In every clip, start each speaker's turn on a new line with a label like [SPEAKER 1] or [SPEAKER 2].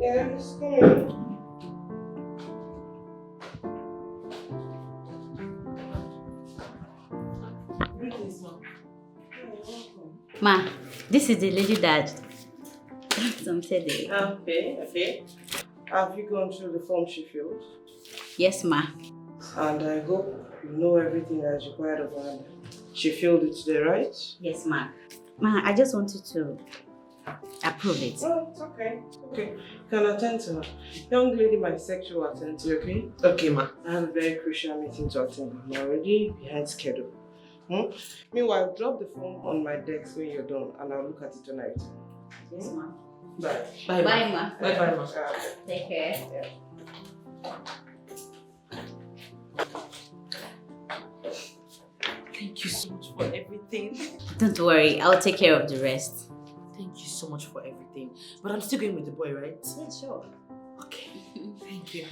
[SPEAKER 1] Yes, come in.
[SPEAKER 2] Ma, this is the lady that some said they...
[SPEAKER 1] Okay. Have you gone through the form she filled?
[SPEAKER 2] Yes, ma.
[SPEAKER 1] And I hope you know everything that is required of her. She filled it today, right?
[SPEAKER 2] Yes, ma. Ma, I just wanted to approve it.
[SPEAKER 1] Oh, it's okay. Okay. Can attend to her. Young lady, my section will attend to you, okay? Okay, ma. I have a very crucial meeting to attend. I'm already behind schedule. Meanwhile, drop the form on my desk when you're done and I'll look at it tonight.
[SPEAKER 2] Yes, ma.
[SPEAKER 1] Bye.
[SPEAKER 2] Bye, ma.
[SPEAKER 1] Bye, ma.
[SPEAKER 2] Take care.
[SPEAKER 1] Yeah.
[SPEAKER 3] Thank you so much for everything.
[SPEAKER 2] Don't worry, I'll take care of the rest.
[SPEAKER 3] Thank you so much for everything. But I'm still going with the boy, right?
[SPEAKER 2] Yeah, sure.
[SPEAKER 3] Okay. Thank you.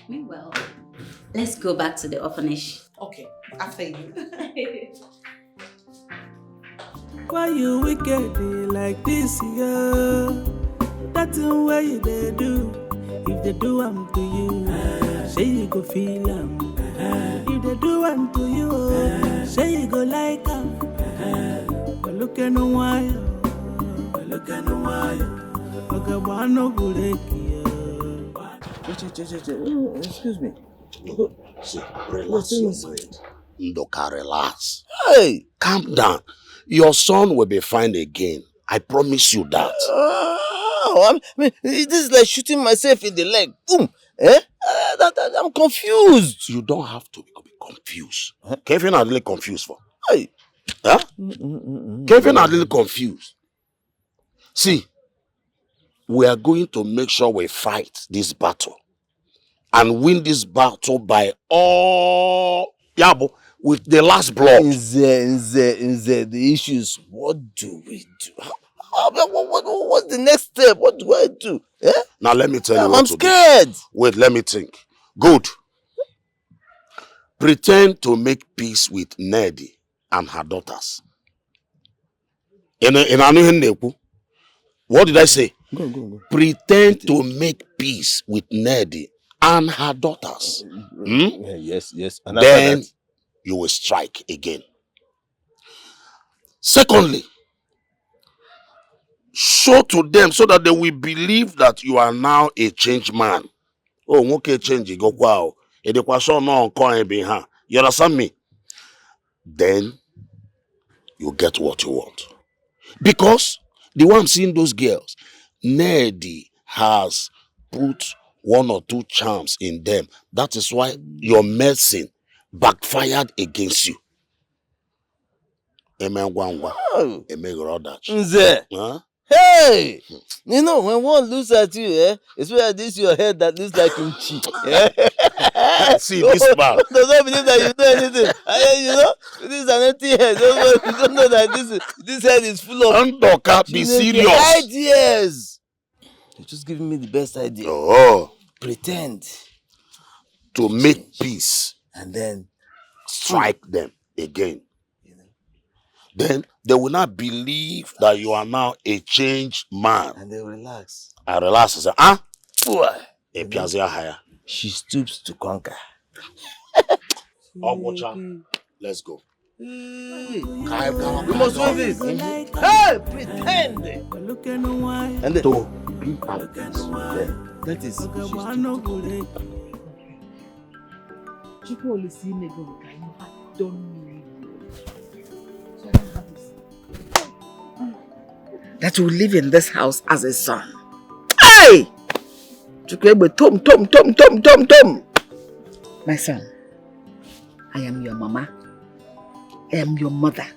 [SPEAKER 2] Meanwhile, let's go back to the orphanage.
[SPEAKER 3] Okay, after you.
[SPEAKER 4] Why you wicked like this, yeah? That's the way they do. If they do them to you, say you go feel them. If they do them to you, say you go like them. But look at no why, okay, one no good. Excuse me.
[SPEAKER 5] See, relax your mind. Ndoka, relax.
[SPEAKER 4] Hey!
[SPEAKER 5] Calm down. Your son will be fine again. I promise you that.
[SPEAKER 4] I mean, this is like shooting myself in the leg. Boom! I'm confused.
[SPEAKER 5] You don't have to be confused. Kevin are really confused for.
[SPEAKER 4] Hey!
[SPEAKER 5] Huh? Kevin are really confused. See, we are going to make sure we fight this battle. And win this battle by all, with the last blood.
[SPEAKER 4] Nze, the issues. What do we do? What's the next step? What do I do? Eh?
[SPEAKER 5] Now let me tell you what
[SPEAKER 4] I'm
[SPEAKER 5] to
[SPEAKER 4] scared.
[SPEAKER 5] do. Wait, let me think. Good. Pretend to make peace with Neddy and her daughters. What did I say?
[SPEAKER 4] Go.
[SPEAKER 5] Pretend to make peace with Neddy and her daughters.
[SPEAKER 4] Yes. And
[SPEAKER 5] then you will strike again. Secondly, show to them so that they will believe that you are now a changed man. Oh, okay, change. Go wow. You understand me? Then you get what you want. Because the way I'm seeing those girls, Neddy has put one or two charms in them. That is why your medicine backfired against you. Amen.
[SPEAKER 4] Oh.
[SPEAKER 5] Amen.
[SPEAKER 4] Nze.
[SPEAKER 5] Huh?
[SPEAKER 4] Hey! You know, when one looks at you, it's where this your head that looks like kimchi.
[SPEAKER 5] See, this man
[SPEAKER 4] does not believe that you know anything. You know, this is an empty head. You don't know that this head is full of
[SPEAKER 5] Ndoka, be serious.
[SPEAKER 4] ideas. You're just giving me the best idea.
[SPEAKER 5] Oh.
[SPEAKER 4] Pretend
[SPEAKER 5] to make peace
[SPEAKER 4] and then
[SPEAKER 5] strike them again. Then they will not believe that you are now a changed man.
[SPEAKER 4] And they will relax.
[SPEAKER 5] I relax and say, higher.
[SPEAKER 4] She stoops to conquer.
[SPEAKER 5] Let's go.
[SPEAKER 4] Hey.
[SPEAKER 5] We
[SPEAKER 4] must do this. Hey, pretend. And then
[SPEAKER 5] to be at peace.
[SPEAKER 4] That is.
[SPEAKER 3] People only see me go. I don't know.
[SPEAKER 6] That will live in this house as a son. Hey! Tom. My son, I am your mama. I am your mother.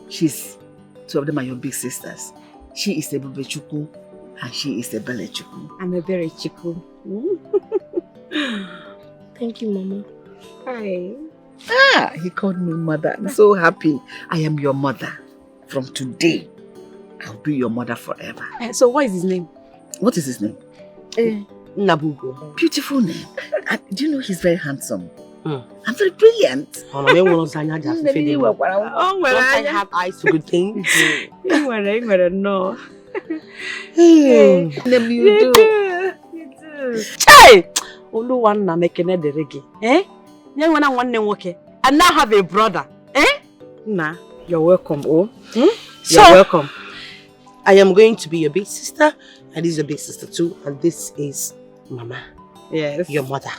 [SPEAKER 6] Two of them are your big sisters. She is a Bube Chuku and she is a Bele Chuku.
[SPEAKER 7] I'm a Bele Chuku. Thank you, Mama. Hi.
[SPEAKER 6] He called me mother. I'm so happy. I am your mother. From today, I'll be your mother forever.
[SPEAKER 7] So what is his name?
[SPEAKER 6] What is his name?
[SPEAKER 7] Nabugo.
[SPEAKER 6] Beautiful name. Do you know he's very handsome? I'm very brilliant.
[SPEAKER 3] Don't I have eyes for good things?
[SPEAKER 7] No. You do.
[SPEAKER 8] Hey! Olu one na mekene the reggae. Eh? Young one nwoke. And now have a brother. Eh?
[SPEAKER 7] Nah, you're welcome, oh.
[SPEAKER 8] So,
[SPEAKER 7] You're welcome. I am going to be your big sister, and this is your big sister too, and this is Mama.
[SPEAKER 8] yes.
[SPEAKER 7] Your mother.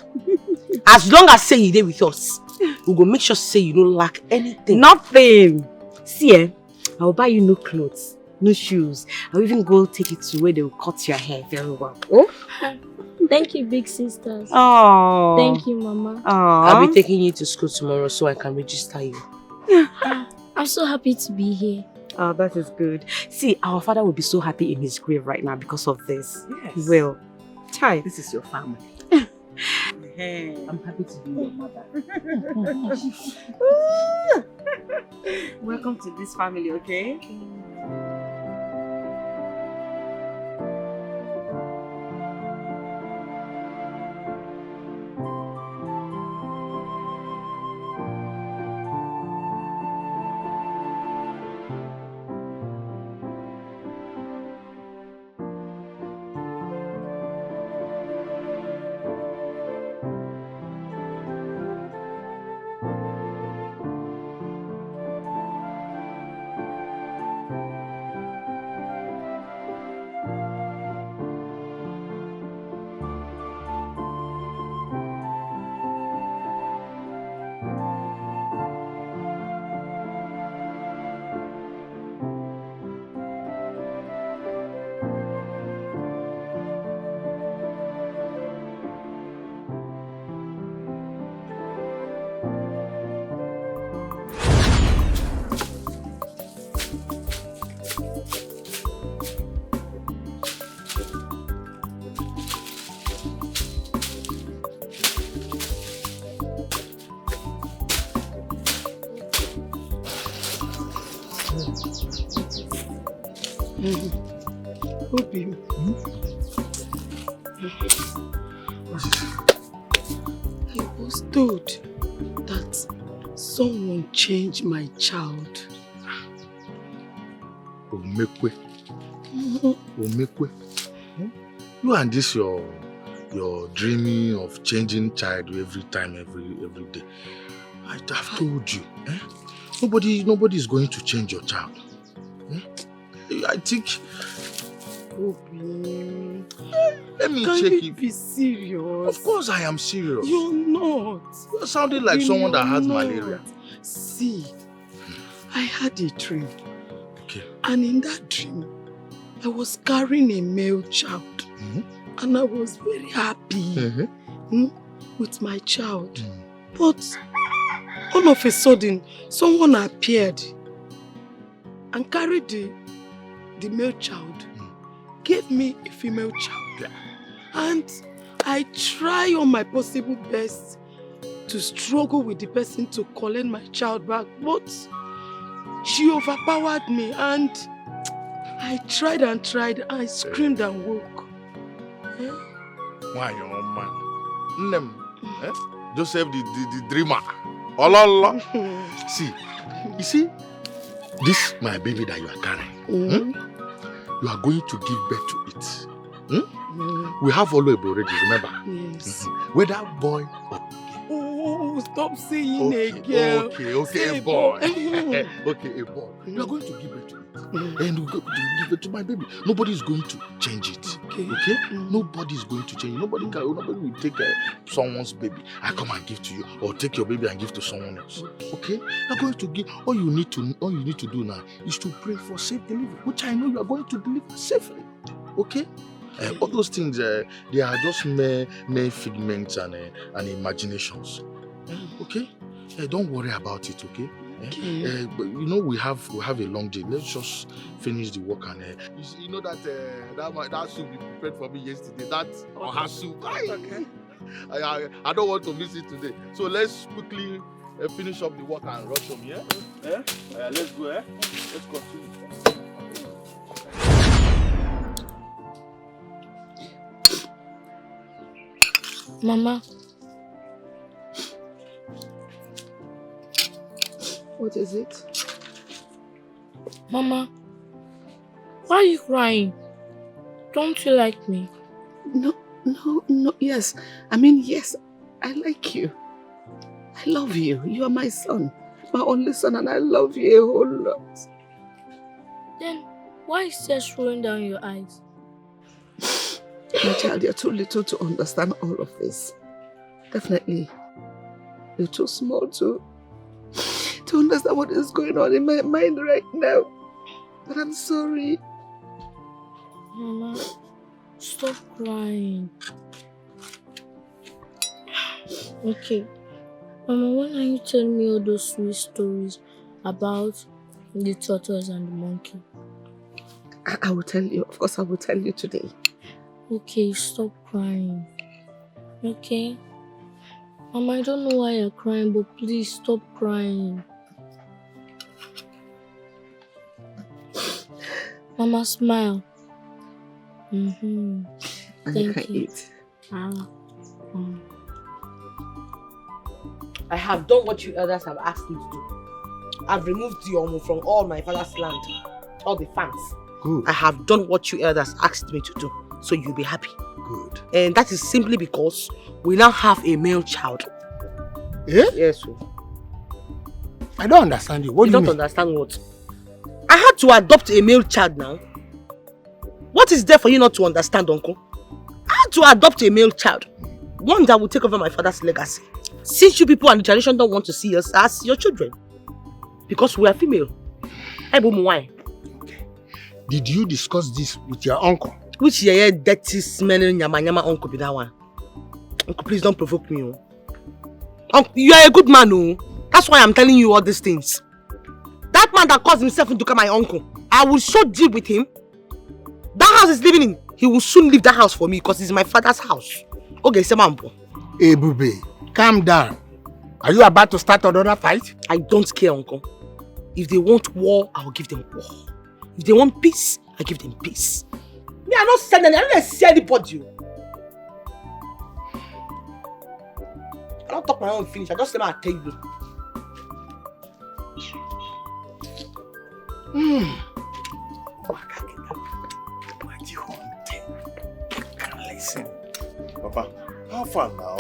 [SPEAKER 7] As long as say you there with us, we go make sure say you don't lack anything.
[SPEAKER 8] Nothing. See, I will buy you new clothes, new shoes. I'll even go take you to where they will cut your hair very well. Oh?
[SPEAKER 9] Thank you, big sisters.
[SPEAKER 8] Oh.
[SPEAKER 9] Thank you, Mama.
[SPEAKER 7] I'll be taking you to school tomorrow so I can register you.
[SPEAKER 9] I'm so happy to be here.
[SPEAKER 8] Oh, that is good. See, our father will be so happy in his grave right now because of this.
[SPEAKER 7] Yes.
[SPEAKER 8] He will. Chai.
[SPEAKER 7] This is your family. I'm happy to be your mother.
[SPEAKER 8] Welcome to this family, okay?
[SPEAKER 4] Obi. I was told that someone changed my child.
[SPEAKER 5] Omekwe. Omekwe. You and this your dreaming of changing child every time, every day. I've told you. Nobody is going to change your child. I think.
[SPEAKER 4] Obi.
[SPEAKER 5] Let me
[SPEAKER 4] Can
[SPEAKER 5] check
[SPEAKER 4] you
[SPEAKER 5] it.
[SPEAKER 4] be serious?
[SPEAKER 5] Of course I am serious.
[SPEAKER 4] You're not.
[SPEAKER 5] You're sounding like someone that has malaria.
[SPEAKER 4] See, I had a dream.
[SPEAKER 5] Okay.
[SPEAKER 4] And in that dream, I was carrying a male child. And I was very happy with my child. But all of a sudden, someone appeared and carried the male child, gave me a female child. And I try on my possible best to struggle with the person to collect my child back, but she overpowered me and I tried and tried. I screamed and woke.
[SPEAKER 5] Why, your man? Name, Joseph the dreamer. Allah. See, you see, this my baby that you are carrying. You are going to give birth to it. We have Oluebo already, remember?
[SPEAKER 4] Yes.
[SPEAKER 5] Whether boy or
[SPEAKER 4] Oh, stop saying a girl.
[SPEAKER 5] Okay, a boy. Okay, a boy. You are going to give birth to it. And you give it to my baby. Nobody is going to change it. Okay? Nobody is going to change it. Nobody will take someone's baby and come and give to you, or take your baby and give to someone else. Okay? You are going to give. All you need to do now is to pray for safe delivery, which I know you are going to deliver safely. Okay? All those things, they are just mere figments and imaginations. Okay? Don't worry about it, okay? But you know we have a long day. Let's just finish the work and you know that that soup you prepared for me yesterday, that oha soup. I don't want to miss it today. So let's quickly finish up the work and rush home, yeah? Let's go, Let's continue.
[SPEAKER 9] Mama.
[SPEAKER 4] What is it?
[SPEAKER 9] Mama, Why are you crying? Don't you like me?
[SPEAKER 6] No, yes. I mean, yes, I like you. I love you. You are my son. My only son, and I love you a whole lot.
[SPEAKER 9] Then why is tears rolling down your eyes?
[SPEAKER 6] My child, you're too little to understand all of this. Definitely. You're too small to understand what is going on in my mind right now. But I'm sorry.
[SPEAKER 9] Mama, stop crying. Okay. Mama, when are you telling me all those sweet stories about the tortoise and the monkey?
[SPEAKER 6] I will tell you. Of course, I will tell you today.
[SPEAKER 9] Okay, stop crying. Okay? Mama, I don't know why you're crying, but please stop crying. Mama, smile.
[SPEAKER 6] And you can eat.
[SPEAKER 7] I have done what you elders have asked me to do. I've removed the omu from all my father's land, all the farms.
[SPEAKER 5] Good.
[SPEAKER 7] I have done what you elders asked me to do, so you'll be happy.
[SPEAKER 5] Good.
[SPEAKER 7] And that is simply because we now have a male child.
[SPEAKER 5] Eh?
[SPEAKER 7] Yes, sir.
[SPEAKER 5] I don't understand you. What
[SPEAKER 7] You
[SPEAKER 5] do you
[SPEAKER 7] don't
[SPEAKER 5] mean?
[SPEAKER 7] understand what? I had to adopt a male child now. What is there for you not to understand, uncle? I had to adopt a male child. One that will take over my father's legacy. Since you people and the tradition don't want to see us as your children. Because we are female. Why?
[SPEAKER 5] Did you discuss this with your uncle?
[SPEAKER 7] Which dirty smelling nyama uncle be that one? Uncle, please don't provoke me. Uncle, you are a good man, oh. That's why I'm telling you all these things. That man that calls himself into my uncle, I will so deal with him. That house is living in. He will soon leave that house for me because it's my father's house. Okay, Semampo.
[SPEAKER 5] Hey, Bube, calm down. Are you about to start another fight?
[SPEAKER 7] I don't care, uncle. If they want war, I'll give them war. If they want peace, I give them peace. Me, I don't send any. I don't see anybody. I don't talk my own finish. I just say my table.
[SPEAKER 10] Listen, Papa, how far now?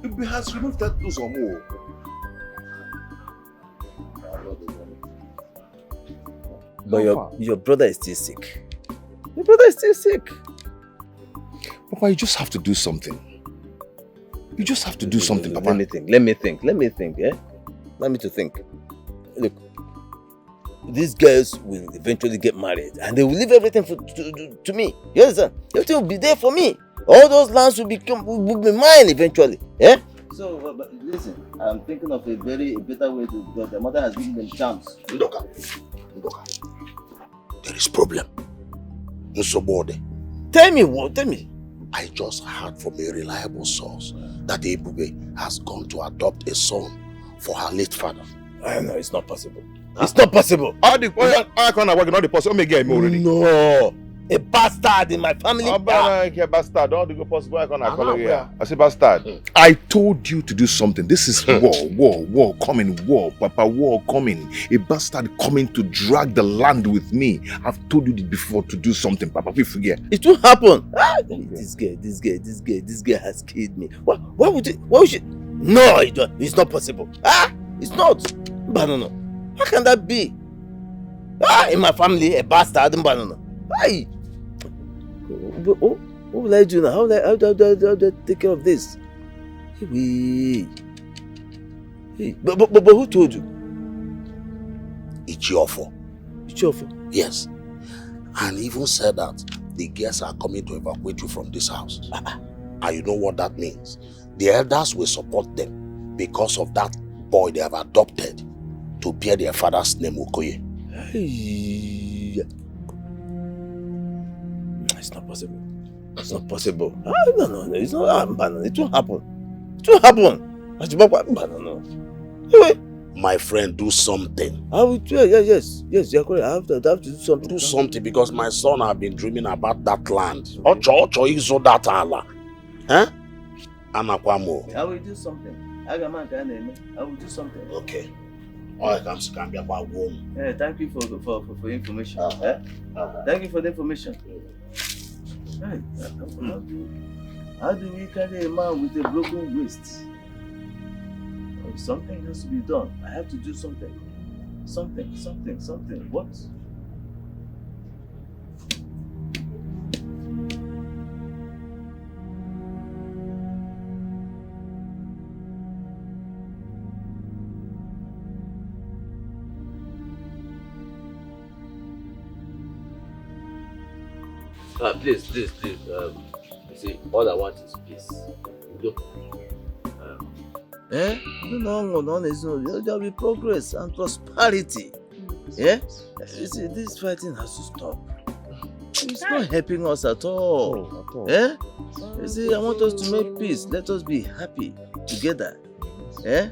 [SPEAKER 10] It has removed that those or more.
[SPEAKER 11] But your brother is still sick. Your brother is still sick.
[SPEAKER 10] Papa, you just have to do something. You just have to do something, Papa.
[SPEAKER 11] Let me think, yeah? Let me to think. Look, these girls will eventually get married and they will leave everything to me. You understand? Everything will be there for me. All those lands will be mine eventually. Yeah? So, but listen, I'm thinking of a better way to go. The mother has given them chance.
[SPEAKER 5] Ndoka. There is problem. Nsobode.
[SPEAKER 11] Tell me what? Tell me.
[SPEAKER 5] I just heard from a reliable source that Ebube has gone to adopt a son for her late father.
[SPEAKER 11] No, it's not possible. It's not possible.
[SPEAKER 10] I can't work, not the possible. Already.
[SPEAKER 11] No. A bastard in my family.
[SPEAKER 10] Bastard. Don't go possible. I can't call you. I say bastard. I told you to do something. This is war coming, Papa, war coming. A bastard coming to drag the land with me. I've told you before to do something, Papa. Please forget.
[SPEAKER 11] It won't happen. This girl has killed me. Why would you? No, it's not possible. It's not. Banana. How can that be? In my family, a bastard, banana. Why? What will I do now? How do I take care of this? Hey, but who told you?
[SPEAKER 5] Ichiofo.
[SPEAKER 11] Ichiofo?
[SPEAKER 5] Yes. And even said that the guests are coming to evacuate you from this house. And you know what that means? The elders will support them because of that boy they have adopted to bear their father's name, Okoye.
[SPEAKER 11] Hey. It's not possible. It's not possible. No. It's not. It won't happen. It won't happen. No. Anyway.
[SPEAKER 5] My friend, do something.
[SPEAKER 11] I will do. Yes, you're correct. I have to do something.
[SPEAKER 5] Do something because my son have been dreaming about that land. Ocho izo that ala. Huh? Anakwamo.
[SPEAKER 11] I will do something. I will do something.
[SPEAKER 5] Okay. I can be about one.
[SPEAKER 11] Yeah, thank you for information. Thank you for the information. Hey, how do we carry a man with a broken waist? Something has to be done. I have to do something. Something. What? Please. You see, all I want is peace. No, there'll be progress and prosperity. Yeah? You see, this fighting has to stop. It's not helping us at all. Yeah? You see, I want us to make peace. Let us be happy together. Yeah?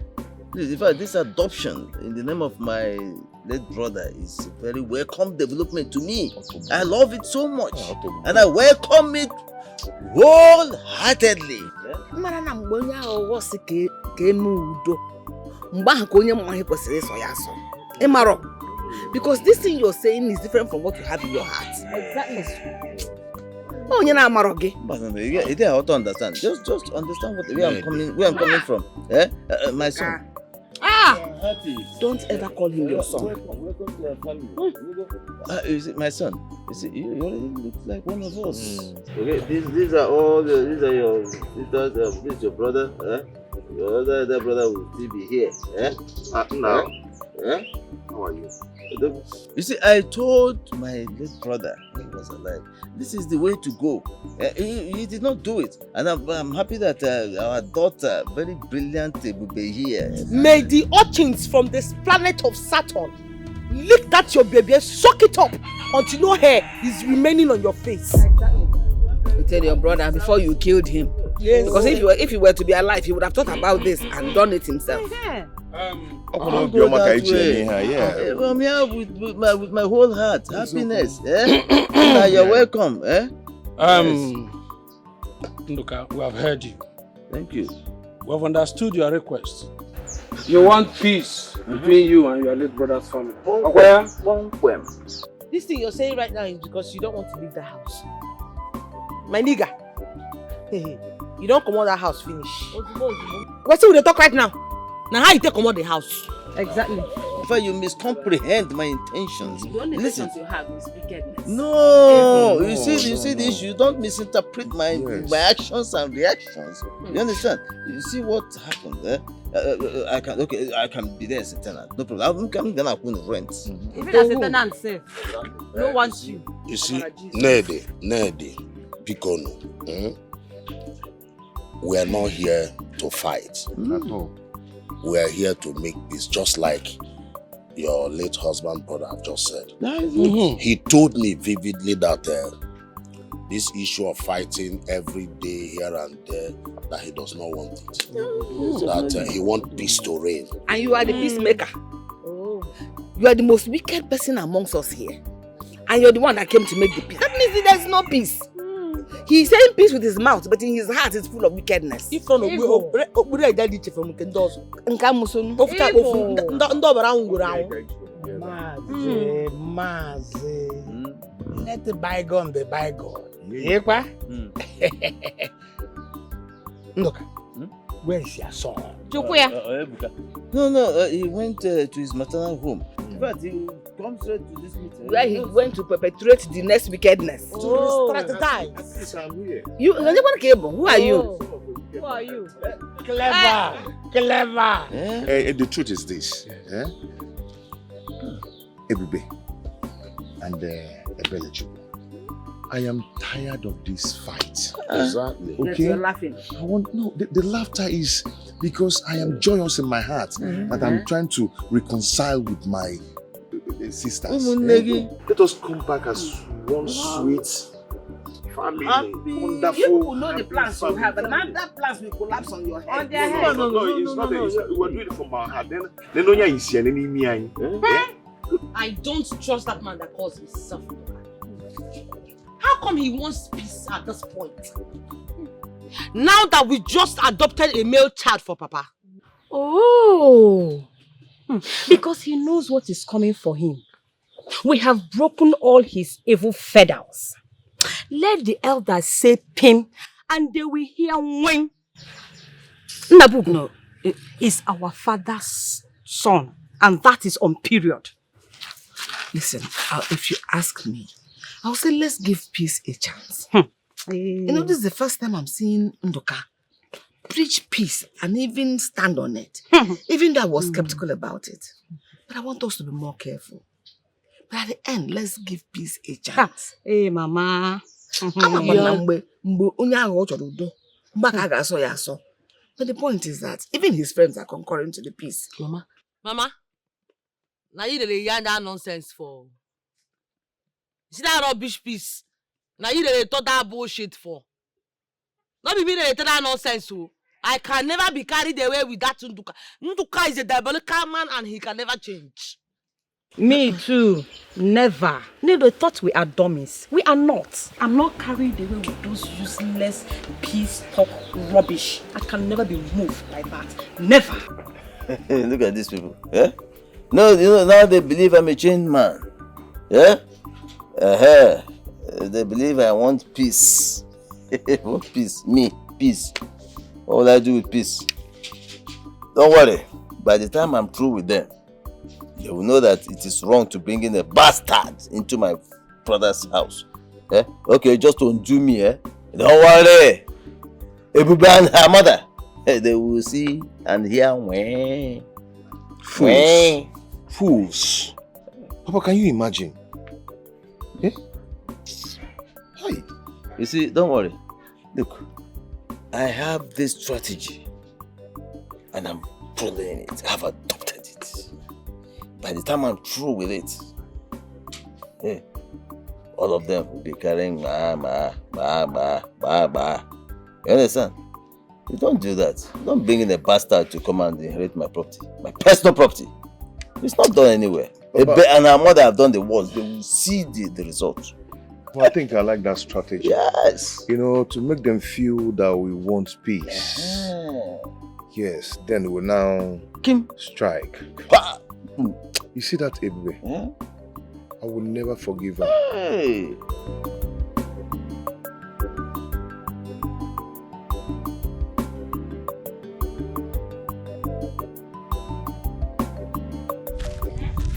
[SPEAKER 11] Please, in fact, this adoption in the name of my late brother is a very welcome development to me. I love it so much. And I welcome it wholeheartedly.
[SPEAKER 6] Because this thing you're saying is different from what you have in your heart.
[SPEAKER 8] Exactly.
[SPEAKER 6] Oh, you're not Maroge.
[SPEAKER 11] But you have to understand. Just understand where I'm coming from. My son.
[SPEAKER 6] Don't ever call him your son.
[SPEAKER 11] Welcome to your family. You see, my son. You see, you already look like one of us. Okay, these are your sisters. This is your brother. Your other brother will still be here.
[SPEAKER 10] Now. How are you?
[SPEAKER 11] You see, I told my late brother when he was alive, this is the way to go. He did not do it. And I'm happy that our daughter, very brilliant, will be here.
[SPEAKER 7] May the urchins from this planet of Saturn lick that your baby and suck it up until no hair is remaining on your face.
[SPEAKER 6] Exactly. You tell your brother before you killed him.
[SPEAKER 7] Yes.
[SPEAKER 6] Because if he were to be alive, he would have thought about this and done it himself.
[SPEAKER 11] I'll go that way. I'm here with my whole heart. Happiness. You're welcome.
[SPEAKER 12] Nduka, we have heard you.
[SPEAKER 11] Thank you.
[SPEAKER 12] We have understood your request. You want peace between you and your late brother's family.
[SPEAKER 7] This thing you're saying right now is because you don't want to leave the house. My nigga, you don't come out that house finish. What's it with the talk right now? Now how you take come out the house?
[SPEAKER 8] Exactly.
[SPEAKER 11] In fact, you miscomprehend my intentions.
[SPEAKER 8] The only intentions you have is wickedness.
[SPEAKER 11] No, you see the issue. You don't misinterpret my actions and reactions. You understand? You see what happened? I can be there as a tenant. No problem. I'm coming then I won't rent.
[SPEAKER 8] Even as a tenant, safe. No one wants you.
[SPEAKER 5] You see, Nedi, Picono. We are not here to fight. At all. We are here to make peace, just like your late husband brother have just said. He told me vividly that this issue of fighting every day here and there, that he does not want it. That he wants peace to reign.
[SPEAKER 6] And you are the peacemaker. You are the most wicked person amongst us here. And you're the one that came to make the peace. That means there's no peace. He's saying peace with his mouth, but in his heart it's full of wickedness.
[SPEAKER 7] If from let the bygone be bygone. Look, where is your son?
[SPEAKER 11] No, he went to his maternal home. But he comes straight to this meeting.
[SPEAKER 6] Where he went to perpetrate the next wickedness.
[SPEAKER 7] To strategize.
[SPEAKER 6] You, who are you?
[SPEAKER 8] Who are you?
[SPEAKER 12] Clever.
[SPEAKER 10] The truth is this. Ebube and Ebeleju. I am tired of this fight.
[SPEAKER 5] Exactly.
[SPEAKER 10] Okay.
[SPEAKER 6] You're laughing.
[SPEAKER 10] The laughter is because I am joyous in my heart that I'm trying to reconcile with my sisters. Let us come back as one sweet family. Wonderful.
[SPEAKER 6] You will know the plans you have, and now that plans will collapse on your head.
[SPEAKER 10] No, it's not. We're doing it from our heart. Then Onya is here.
[SPEAKER 7] I don't trust that man that calls himself. How come he wants peace at this point? Now that we just adopted a male child for Papa.
[SPEAKER 8] Oh. Because he knows what is coming for him. We have broken all his evil feathers. Let the elders say pim, and they will hear when. Nabugo is our father's son, and that is on period.
[SPEAKER 6] Listen, if you ask me, I'll say let's give peace a chance. You know, this is the first time I'm seeing Nduka preach peace and even stand on it. Even though I was skeptical about it. But I want us to be more careful. But at the end, let's give peace a chance.
[SPEAKER 8] Hey, Mama.
[SPEAKER 6] But the point is that even his friends are concurring to the peace.
[SPEAKER 7] Mama, now you dey yarn that nonsense for. See that rubbish piece? Now you dey talk that bullshit for. Not be me dey tell that nonsense so. I can never be carried away with that Nduka. Nduka is a diabolical man and he can never change.
[SPEAKER 8] Me too. Never. They thought we are dummies. We are not. I'm not carried away with those useless peace talk rubbish. I can never be moved like that. Never.
[SPEAKER 11] Look at these people. Yeah? No, you know, now they believe I'm a changed man. Yeah? They believe I want peace. What peace? Me, peace. What will I do with peace? Don't worry. By the time I'm through with them, they will know that it is wrong to bring in a bastard into my brother's house. Eh? Okay, just to undo me. Don't worry. Everybody and her mother. They will see and hear.
[SPEAKER 10] Fools. Fools. Papa, can you imagine? Eh?
[SPEAKER 11] Hi. You see, don't worry. Look, I have this strategy and I'm following it. I've adopted it. By the time I'm through with it, all of them will be carrying ma. You understand? You don't do that. Don't bring in a bastard to come and inherit my property. My personal property. It's not done anywhere. And our mother have done the worst. They will see the result.
[SPEAKER 10] Well, I think I like that strategy.
[SPEAKER 11] Yes.
[SPEAKER 10] You know, to make them feel that we want peace. Yes, then we will now strike. You see that, Ebube? I will never forgive her.
[SPEAKER 11] Hey.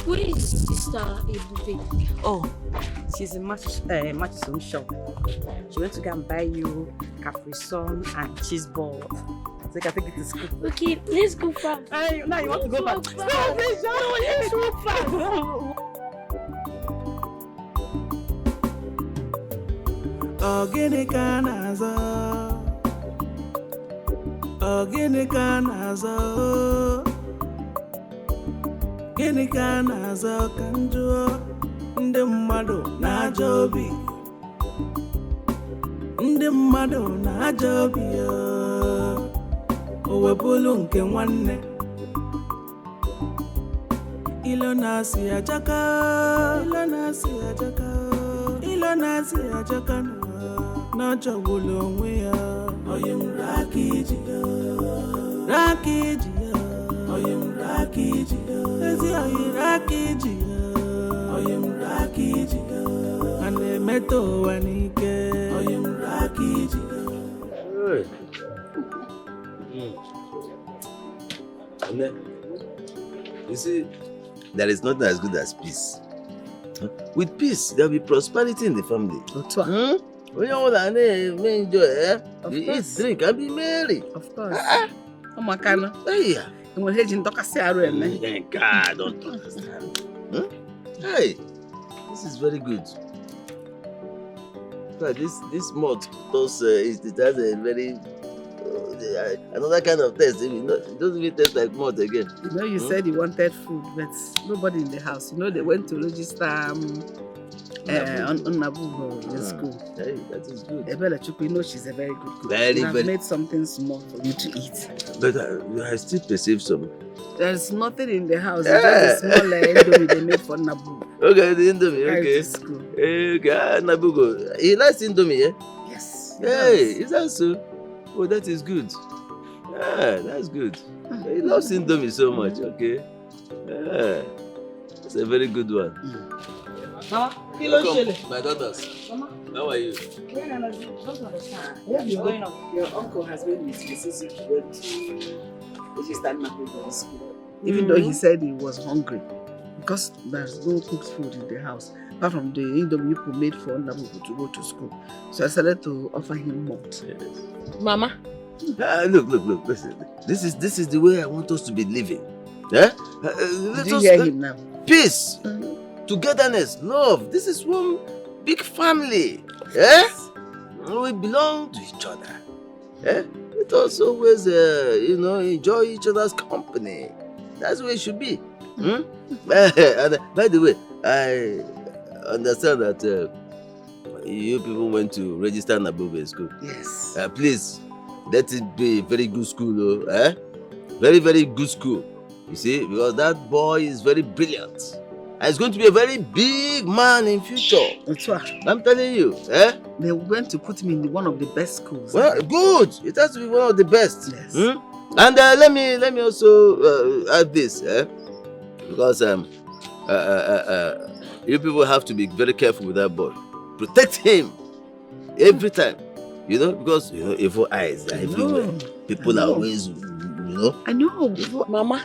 [SPEAKER 9] Where is Sister Ebube?
[SPEAKER 8] Oh, she's in Matchison shop. She went to go and buy you Capri Sun and cheese balls. So you can take it to school.
[SPEAKER 9] Okay, let's go fast.
[SPEAKER 8] Now you want to go back?
[SPEAKER 9] Stop it, let's go fast.
[SPEAKER 4] Ogene kanazo, ogene kanazo, gene kanazo kanjo, nde mmadu na ajobi, nde mmadu na ajobi yo, owebulu nke nwanne, ilo nasi ajaka, ilo nasi ajaka, ilo nasi ajaka no. Nacho wulo onwe ya oyim rakiji ya oyim rakiji ya ezi oyi rakiji ya oyim rakiji ya ane meto wanike oyim rakiji
[SPEAKER 11] ya. You see, there is nothing as good as peace. With peace, there will be prosperity in the family. When you enjoy, you eat, drink, and be merry.
[SPEAKER 6] Of course. Omakano.
[SPEAKER 11] Hey.
[SPEAKER 6] God,
[SPEAKER 11] don't understand. Hey, this is very good. This malt does it has a very another kind of taste. It doesn't even taste like malt again.
[SPEAKER 6] You know, you said you wanted food, but nobody in the house. You know, they went to register on Nabugo in school.
[SPEAKER 11] Hey, that is good.
[SPEAKER 6] Ebele Chuku, you know she's a very good cook.
[SPEAKER 11] Very.
[SPEAKER 6] Made something small for you to eat.
[SPEAKER 11] But I still perceive some.
[SPEAKER 6] There's nothing in the house. It's just a small indomie they made for Nabugo.
[SPEAKER 11] Okay, the indomie. Okay. Okay, Nabugo. He likes indomie, yeah?
[SPEAKER 6] Yes.
[SPEAKER 11] Hey, is that so? Oh, that is good. Yeah, that's good. He loves indomie so much. Okay. It's a very good one.
[SPEAKER 8] Mama,
[SPEAKER 11] Welcome, my daughters.
[SPEAKER 8] Mama,
[SPEAKER 11] how are you?
[SPEAKER 8] don't understand.
[SPEAKER 6] Your uncle has made me since he went to school. Even though he said he was hungry, because there's no cooked food in the house, apart from the indomie people made for Nabubu to go to school. So I decided to offer him malt.
[SPEAKER 11] Yes.
[SPEAKER 8] Mama.
[SPEAKER 11] Look, listen. This is the way I want us to be living. Eh?
[SPEAKER 6] Did you hear him now?
[SPEAKER 11] Peace, togetherness, love. This is one big family. Eh? We belong to each other. Eh? Let us always, enjoy each other's company. That's where it should be. And, by the way, I understand that you people went to register Nabubu school.
[SPEAKER 6] Yes.
[SPEAKER 11] Please, let it be a very good school, eh? Very, very good school. You see, because that boy is very brilliant. And he's going to be a very big man in future.
[SPEAKER 6] That's why.
[SPEAKER 11] I'm telling you, eh?
[SPEAKER 6] They went to put him in one of the best schools.
[SPEAKER 11] Well, good. It has to be one of the best.
[SPEAKER 6] Yes.
[SPEAKER 11] And let me also add this, because you people have to be very careful with that boy. Protect him every time, because evil eyes are everywhere. People are always,
[SPEAKER 6] I know.
[SPEAKER 8] Mama.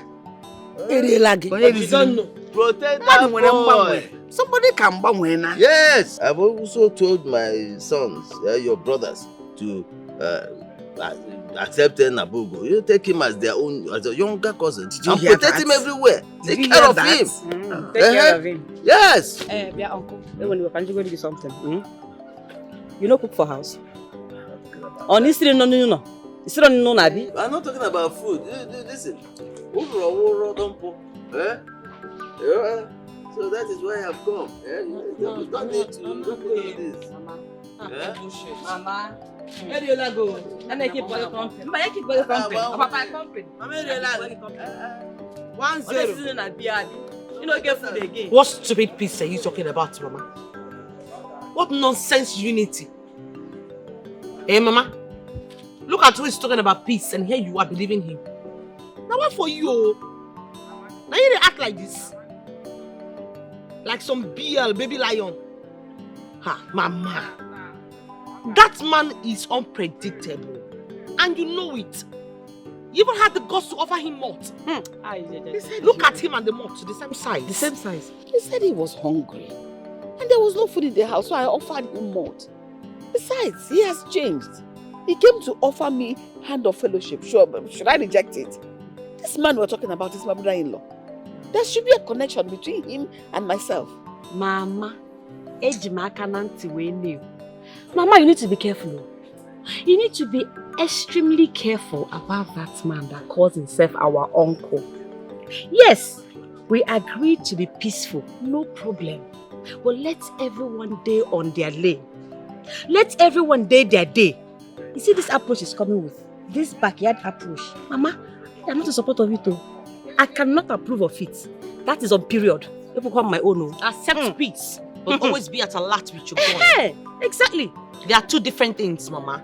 [SPEAKER 8] You don't know.
[SPEAKER 11] Protect that boy.
[SPEAKER 6] Somebody can bang now.
[SPEAKER 11] Yes, I've also told my sons, your brothers, to accept Nabugo. You take him as their own, as a younger cousin, and protect him everywhere. Take care of him.
[SPEAKER 8] Take care of him.
[SPEAKER 11] Yes.
[SPEAKER 8] Dear uncle, when you can go do something. You know cook for house. On this no. I'm
[SPEAKER 11] not talking about food. Listen. So that is why I've come. You don't need to do this.
[SPEAKER 8] Mama. Where do you go? And I keep going company. I keep going company. Papa company. Mama, 1-0. You know, get food again.
[SPEAKER 7] What stupid piece are you talking about, Mama? What nonsense unity? Hey, Mama. Look at who is talking about peace, and here you are believing him. Now what for you? Now you act like this. Like some BL baby lion. Mama. That man is unpredictable. And you know it. You even had the guts to offer him malt. Look at him and the malt, the same size.
[SPEAKER 6] The same size. He said he was hungry. And there was no food in the house, so I offered him malt. Besides, he has changed. He came to offer me hand of fellowship. Sure, but should I reject it? This man we're talking about is my brother-in-law. There should be a connection between him and myself.
[SPEAKER 8] Mama, Mama, you need to be careful. You need to be extremely careful about that man that calls himself our uncle. Yes, we agreed to be peaceful, no problem. But let everyone day on their lane. Let everyone day their day. You see this approach is coming with, this backyard approach. Mama, I'm not in support of it too. I cannot approve of it. That is on period. People call my own.
[SPEAKER 7] Accept peace, but always be at alert with your boy.
[SPEAKER 8] Hey, exactly.
[SPEAKER 7] There are two different things, Mama.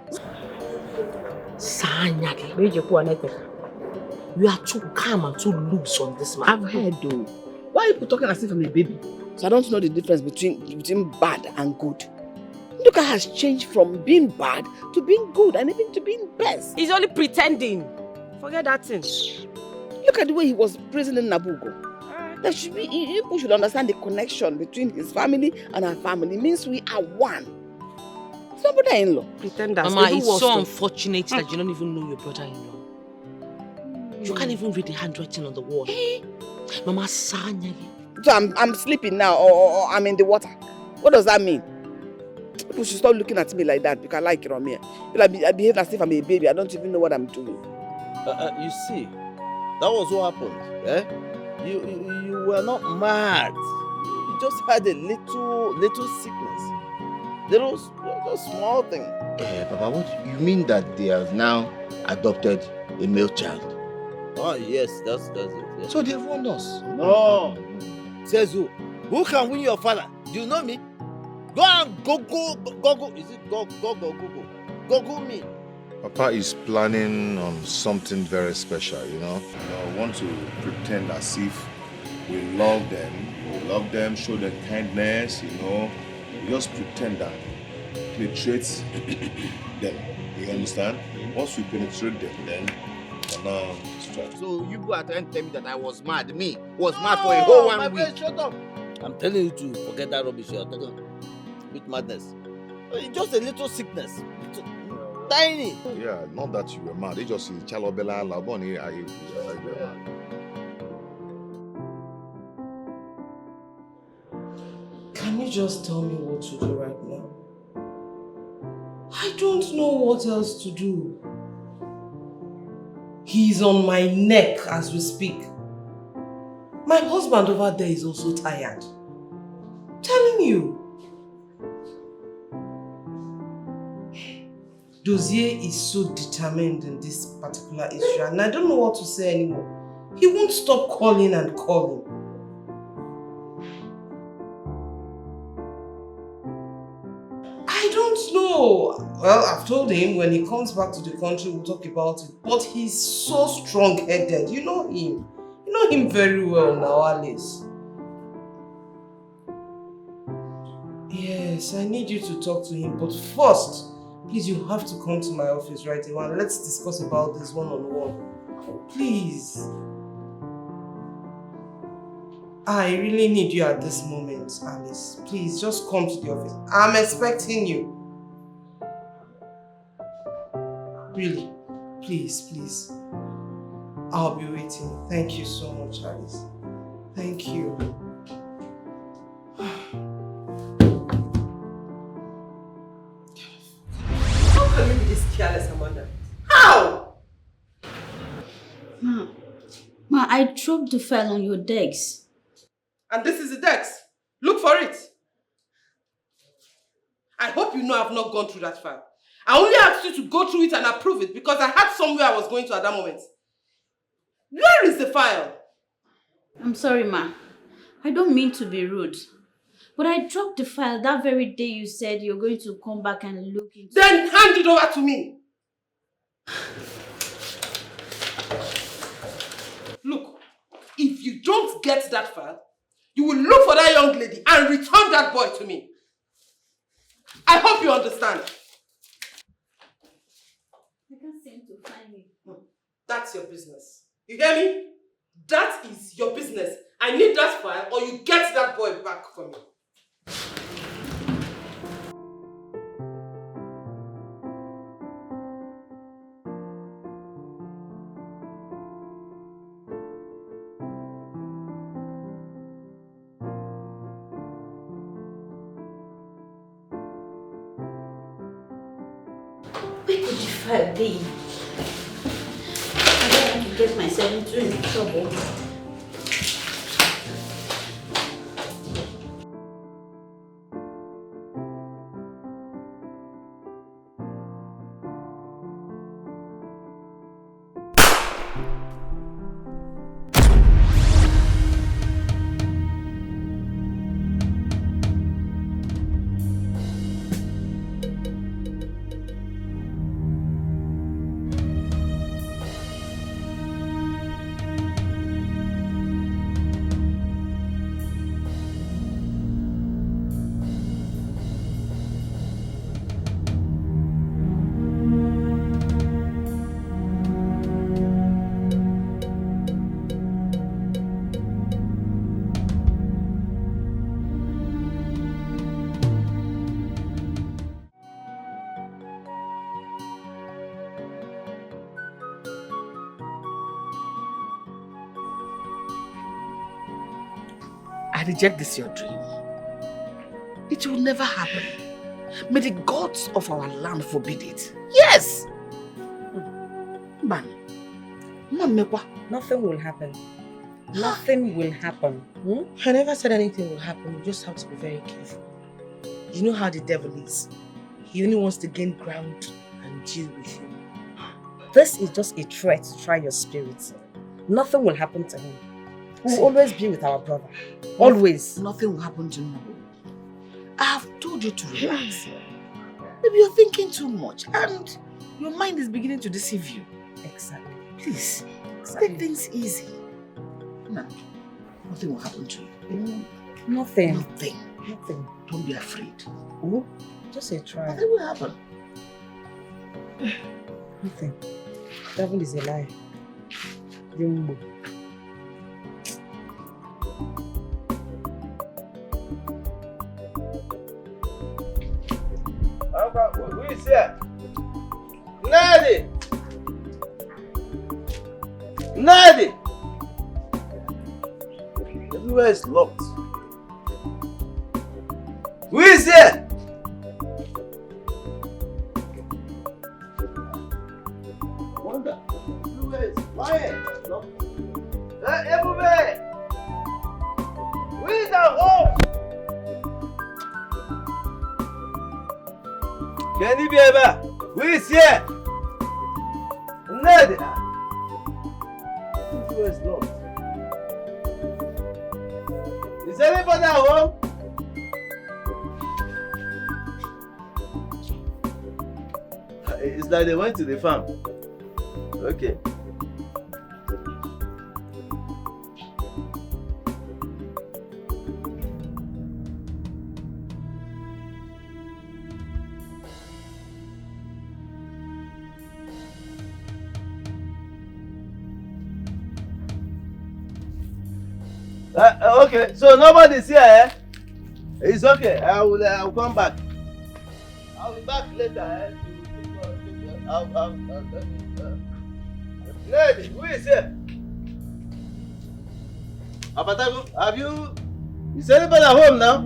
[SPEAKER 7] You are too calm and too loose on this man.
[SPEAKER 6] I've heard though. Why are people talking as if I'm a baby? So I don't know the difference between bad and good. Nduka has changed from being bad to being good and even to being best.
[SPEAKER 8] He's only pretending. Forget that thing.
[SPEAKER 6] Look at the way he was praising in Nabugo. There should be, people should understand the connection between his family and our family. It means we are one. It's my brother-in-law.
[SPEAKER 8] Pretenders.
[SPEAKER 7] Mama, it's so unfortunate that you don't even know your brother-in-law. You can't even read the handwriting on the wall. Mama, Sanya.
[SPEAKER 6] So I'm sleeping now or I'm in the water. What does that mean? People should stop looking at me like that because I like it on me. I behave as if I'm a baby. I don't even know what I'm doing.
[SPEAKER 11] You see, that was what happened. Eh? You were not mad. You just had a little sickness. Little small thing.
[SPEAKER 13] Papa, what you mean that they have now adopted a male child?
[SPEAKER 11] Oh yes, that's it. Yeah.
[SPEAKER 13] So they've won us.
[SPEAKER 11] No. Says who? Who can win your father? Do you know me? Go and go. Is it go? Go me.
[SPEAKER 10] Papa is planning on something very special, I want to pretend as if We love them, show them kindness, you know. We just pretend that penetrate them. You understand? Once we penetrate them, then now strike.
[SPEAKER 13] So you go out and tell me that I was mad. Me was mad for a whole 1 week.
[SPEAKER 11] Friend, shut up. I'm telling you to forget that rubbish you're talking with madness. It's just a little sickness. Tiny.
[SPEAKER 10] Yeah, not that you were mad. It's just Chalobella Laboni.
[SPEAKER 1] Can you just tell me what to do right now? I don't know what else to do. He's on my neck as we speak. My husband over there is also tired. I'm telling you. Dozier is so determined in this particular issue and I don't know what to say anymore. He won't stop calling and calling. I don't know. Well, I've told him when he comes back to the country we'll talk about it. But he's so strong-headed. You know him. You know him very well now, Alice. Yes, I need you to talk to him. But first, please, you have to come to my office right away and let's discuss about this one-on-one. Please. I really need you at this moment, Alice. Please, just come to the office. I'm expecting you. Really. Please, please. I'll be waiting. Thank you so much, Alice. Thank you. How can you be this careless, Amanda? How?
[SPEAKER 2] Ma, I dropped the file on your desk.
[SPEAKER 1] And this is the desk. Look for it. I hope you know I've not gone through that file. I only asked you to go through it and approve it because I had somewhere I was going to at that moment. Where is the file?
[SPEAKER 2] I'm sorry, Ma. I don't mean to be rude. But I dropped the file that very day you said you're going to come back and look into it.
[SPEAKER 1] Then hand it over to me. Look, if you don't get that file, you will look for that young lady and return that boy to me. I hope you understand.
[SPEAKER 2] I can't seem to find it.
[SPEAKER 1] That's your business. You hear me? That is your business. I need that file or you get that boy back for me.
[SPEAKER 2] Where could the file be? I don't want to get myself into any trouble.
[SPEAKER 6] I reject this your dream. It will never happen. May the gods of our land forbid it. Yes! Man.
[SPEAKER 7] Nothing will happen. Nothing will happen. I never said anything will happen. You just have to be very careful. You know how the devil is. He only wants to gain ground and deal with you. This is just a threat to try your spirit. Nothing will happen to him. We'll always be with our brother. Always.
[SPEAKER 6] Nothing will happen to me. I have told you to relax. Maybe you're thinking too much and your mind is beginning to deceive you.
[SPEAKER 7] Exactly.
[SPEAKER 6] Please, take things easy. No.
[SPEAKER 11] Nothing will happen to you.
[SPEAKER 8] Nothing.
[SPEAKER 11] Nothing. Don't be afraid.
[SPEAKER 8] Oh, just a try.
[SPEAKER 11] Nothing will happen.
[SPEAKER 8] Nothing. Devil is a lie. Jumbo.
[SPEAKER 11] Who is here? Nadi! Nadi! Everywhere is locked. Who is here? Wonder. Everywhere is quiet. Locked. Everywhere! Who is at home? Can you be able? Who is here? Nadi! Everywhere is locked. Is anybody at home? It's like they went to the farm. Okay. Okay, so nobody's here, eh? It's okay. I'll come back. I'll be back later, eh? Lady, who is here? Abatago, have you? Is anybody at home now?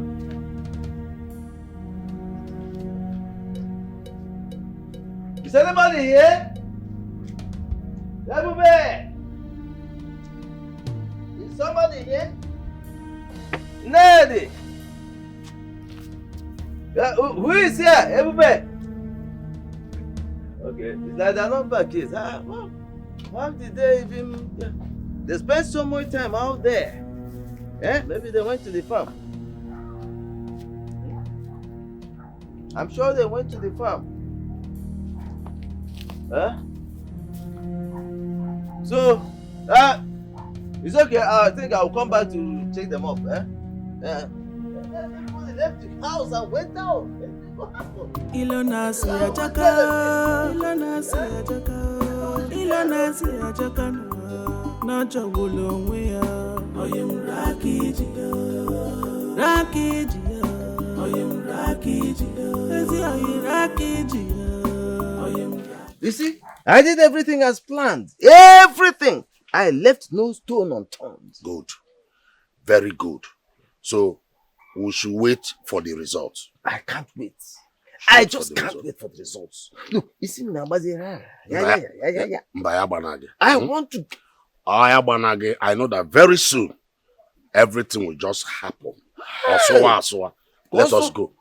[SPEAKER 11] Is anybody here? Everybody! Is somebody here? Lady! Who is here? Everybody! Okay, it's like they're not back here. Well, how did they even... Yeah. They spent so much time out there. Eh? Maybe they went to the farm. I'm sure they went to the farm. Huh? So, it's okay. I think I'll come back to check them up. Eh? Everybody left the house and went out.
[SPEAKER 4] Ilona siyajaka, Ilona siyajaka, Ilona siyajaka na jawulo nweya. Oyem rakijiya, rakijiya, oyem rakijiya, ezi oyem rakijiya, oyem.
[SPEAKER 11] You see, I did everything as planned. Everything. I left no stone unturned.
[SPEAKER 5] Good. Very good. So, we should wait for the results.
[SPEAKER 11] I can't wait. I just can't wait for the results. Look, you see now, yeah. I want to.
[SPEAKER 5] I know that very soon, everything will just happen. Let us go. Let us go.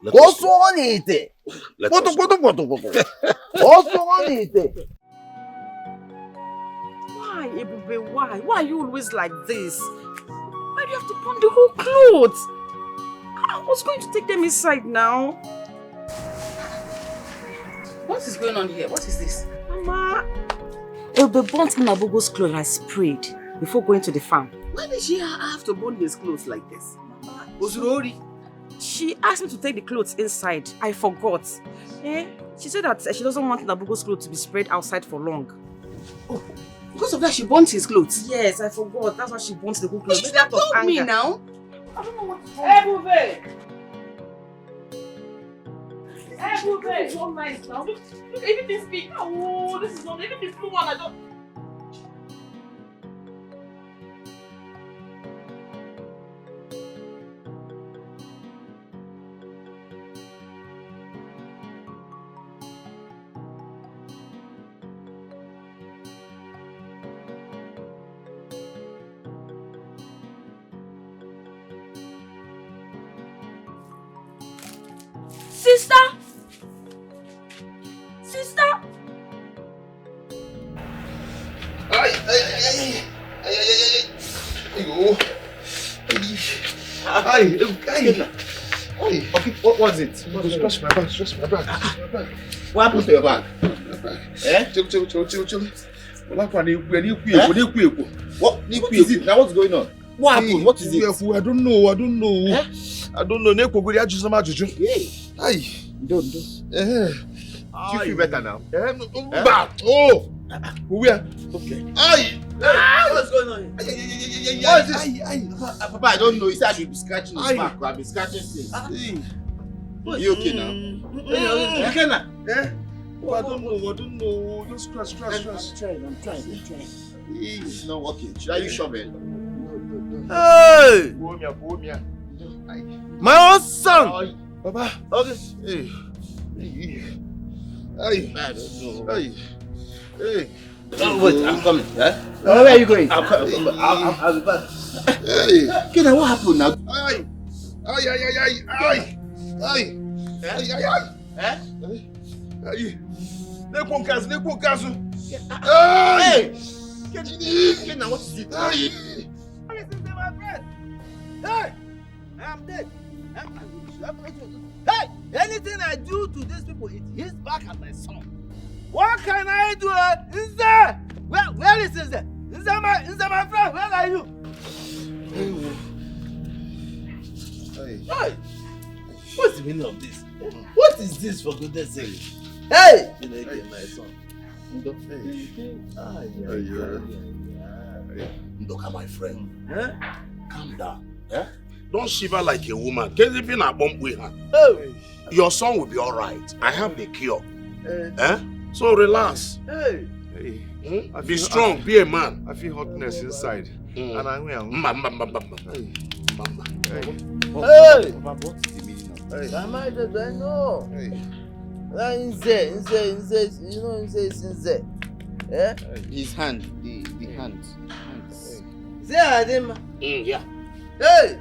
[SPEAKER 8] Why, Ebube, why? Why are you always like this? Why do you have to pawn the whole clothes? I was going to take them inside now.
[SPEAKER 14] What is going on here? What is this?
[SPEAKER 8] Mama, Ebube burnt Nabugo's clothes and sprayed before going to the farm.
[SPEAKER 14] Why did she have to burn his clothes like this? Was Rory?
[SPEAKER 8] She asked me to take the clothes inside. I forgot. She said that she doesn't want Nabugo's clothes to be sprayed outside for long.
[SPEAKER 14] Oh, because of that she burnt his clothes?
[SPEAKER 8] Yes, I forgot. That's why she burnt the whole clothes.
[SPEAKER 14] She should have told me now. I don't know what to do.
[SPEAKER 1] Ebube! Ebube! It's not nice now. Look, everything's big. Oh, this is not even the blue one. I don't.
[SPEAKER 2] Sister! Sister!
[SPEAKER 13] Okay, what's it? Stretch my back, stretch my back. What happened to your back? Chill. What is it? Now what's going on?
[SPEAKER 11] What happened? What is it?
[SPEAKER 10] I don't know. I don't know.
[SPEAKER 11] Eh?
[SPEAKER 10] I don't know. Neko go just some ajuju. Aye.
[SPEAKER 11] Don't.
[SPEAKER 10] Do you feel better now? Back. Oh. Where?
[SPEAKER 11] Okay.
[SPEAKER 10] Aye.
[SPEAKER 11] What's going on?
[SPEAKER 10] What
[SPEAKER 11] is this? Papa, I don't know. He said I should be scratching his back. I've been scratching things. You okay now? Okay now?
[SPEAKER 10] I don't know. Just scratch.
[SPEAKER 11] I'm trying. It's not working. Should I use shovel?
[SPEAKER 10] Hey!
[SPEAKER 11] My own son!
[SPEAKER 10] Papa.
[SPEAKER 11] Okay.
[SPEAKER 10] Hey.
[SPEAKER 11] I don't know.
[SPEAKER 10] Hey.
[SPEAKER 11] Oh, wait, I'm coming.
[SPEAKER 8] Where are you going?
[SPEAKER 11] I'll be back.
[SPEAKER 10] Hey.
[SPEAKER 11] Okay, now what happened now?
[SPEAKER 10] Aye. Neko kazu.
[SPEAKER 11] Hey! Okay, now what is it?
[SPEAKER 10] Aye.
[SPEAKER 11] My friend. Hey! I am dead. Hey! Anything I do to these people, it hits back at my son. What can I do? Nze! Where is Nze? Nze my friend, where are you? Hey! What's the meaning of this? What is this for goodness sake? Hey! My son.
[SPEAKER 5] Ndoka, my friend. Calm down.
[SPEAKER 15] Don't shiver like a woman. Your son will be all right. I have the cure. So relax. Be strong. Be a man.
[SPEAKER 10] I feel hotness inside. And I'm here.
[SPEAKER 11] Hey!
[SPEAKER 10] What is the meaning of this?
[SPEAKER 11] I know. Nze, you know Nze is Nze.
[SPEAKER 13] His hand, the hand.
[SPEAKER 11] Nze Adema.
[SPEAKER 15] Yeah.
[SPEAKER 11] Hey!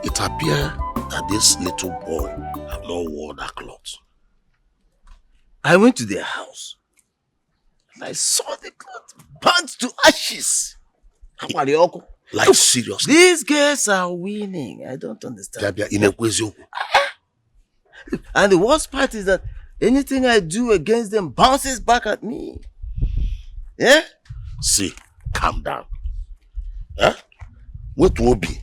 [SPEAKER 5] It appears that this little boy have not worn that cloth.
[SPEAKER 11] I went to their house and I saw the cloth burnt to ashes.
[SPEAKER 5] Like seriously?
[SPEAKER 11] These girls are winning. I don't understand. And the worst part is that anything I do against them bounces back at me. Yeah?
[SPEAKER 5] See, calm down. What will be?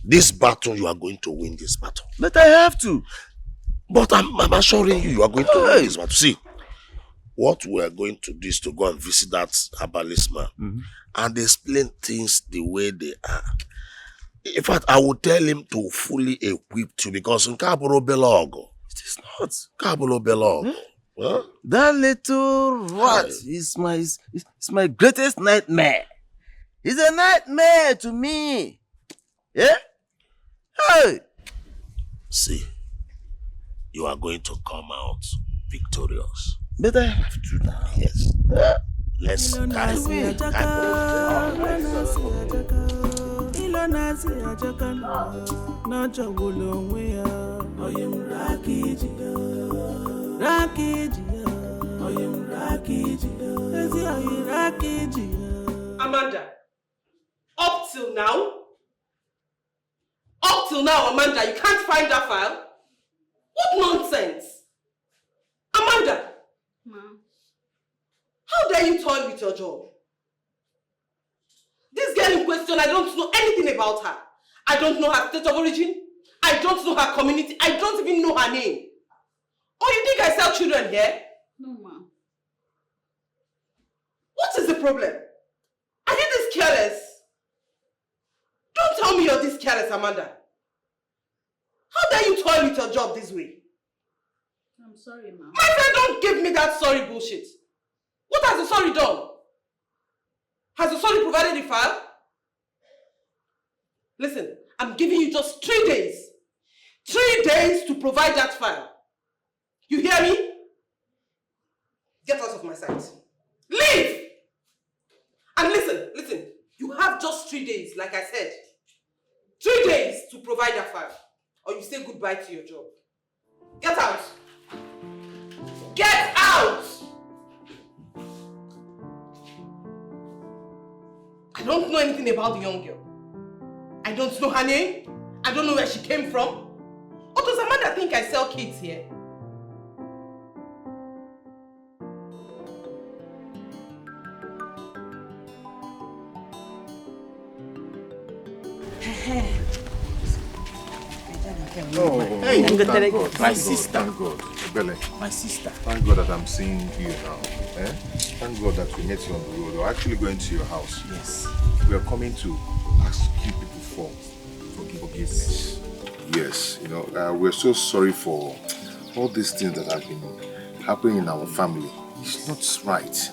[SPEAKER 5] This battle, you are going to win this battle.
[SPEAKER 11] But I have to.
[SPEAKER 5] But I'm assuring you, you are going to win this battle. See, what we are going to do is to go and visit that herbalist man and explain things the way they are. In fact, I will tell him to fully equip you because in Kaburo Belogo,
[SPEAKER 11] it is not.
[SPEAKER 5] Kaburo Belogo. Huh?
[SPEAKER 11] That little rat is my greatest nightmare. It's a nightmare to me. Yeah? Hey!
[SPEAKER 5] See, you are going to come out victorious.
[SPEAKER 11] But I have to now.
[SPEAKER 5] Yes. Let's carry
[SPEAKER 1] Amanda, up till now, Amanda, you can't find that file? What nonsense! Amanda!
[SPEAKER 2] Mom.
[SPEAKER 1] How dare you toy with your job? This girl in question, I don't know anything about her. I don't know her state of origin. I don't know her community. I don't even know her name. Oh, you think I sell children here?
[SPEAKER 2] No, Mom.
[SPEAKER 1] What is the problem? Are you this careless? Don't tell me you're this careless, Amanda. How dare you toy with your job this way?
[SPEAKER 2] I'm sorry, ma.
[SPEAKER 7] My friend, don't give me that sorry bullshit. What has the sorry done? Has the sorry provided the file? Listen, I'm giving you just 3 days. 3 days to provide that file. You hear me? Get out of my sight. Leave! And listen, you have just 3 days, like I said. 3 days to provide that file. Or you say goodbye to your job. Get out! Get out! I don't know anything about the young girl. I don't know her name. I don't know where she came from. Or does Amanda think I sell kids here?
[SPEAKER 10] Oh,
[SPEAKER 11] Hey,
[SPEAKER 10] thank
[SPEAKER 11] thank
[SPEAKER 10] God.
[SPEAKER 11] my sister.
[SPEAKER 10] Thank God. Bele.
[SPEAKER 11] My sister.
[SPEAKER 10] Thank God that I'm seeing you now. Eh? Thank God that we met you on the road. We're actually going to your house.
[SPEAKER 11] Yes.
[SPEAKER 10] We are coming to ask you people for forgiveness. Yes, you know, we're so sorry for all these things that have been happening in our family. It's not right.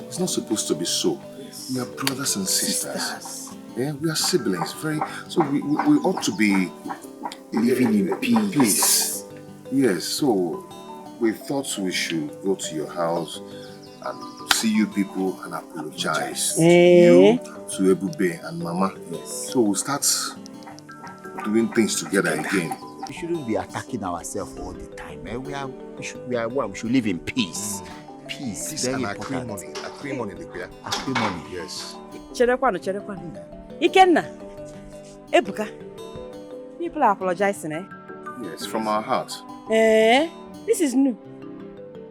[SPEAKER 10] It's not supposed to be so. We are brothers and sisters. Yeah, we are siblings. So we ought to be living in peace. Yes, so we thought we should go to your house and see you people and apologize to you, to Ebube and Mama.
[SPEAKER 13] Yes.
[SPEAKER 10] So we'll start doing things together again.
[SPEAKER 13] We shouldn't be attacking ourselves all the time. Eh? We are one. We should live in peace. Peace. Very
[SPEAKER 10] and
[SPEAKER 13] important.
[SPEAKER 10] Acrimony.
[SPEAKER 13] Acrimony.
[SPEAKER 10] Yes.
[SPEAKER 16] Cherekwanu. Ikenna, Ebuka, people are apologizing, eh?
[SPEAKER 10] Yes, from our heart.
[SPEAKER 16] This is new.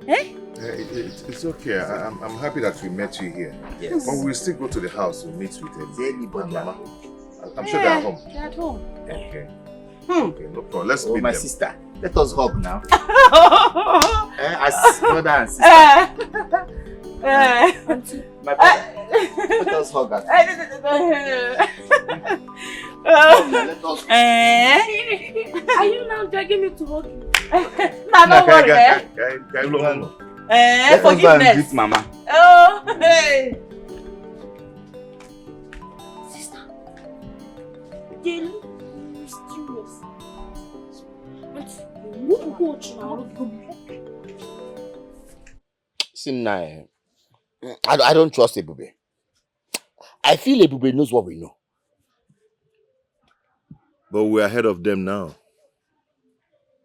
[SPEAKER 10] It's okay. I'm happy that we met you here.
[SPEAKER 13] Yes.
[SPEAKER 10] But we'll still go to the house to meet with
[SPEAKER 13] anybody.
[SPEAKER 10] I'm sure they're home.
[SPEAKER 16] They're at home.
[SPEAKER 10] Okay. Okay, no problem. Let's meet
[SPEAKER 13] my
[SPEAKER 10] them.
[SPEAKER 13] sister. Let us hug now. As brother and sister. My brother. Let us hug us. Let us.
[SPEAKER 9] Are you now dragging me to hug you?
[SPEAKER 16] No, don't worry,
[SPEAKER 13] Let us go and
[SPEAKER 16] forgiveness.
[SPEAKER 13] greet Mama.
[SPEAKER 16] Oh, hey.
[SPEAKER 9] Sister, they look mysterious.
[SPEAKER 11] See, I don't trust Ebube. I feel Ebube knows what we know.
[SPEAKER 10] But we're ahead of them now.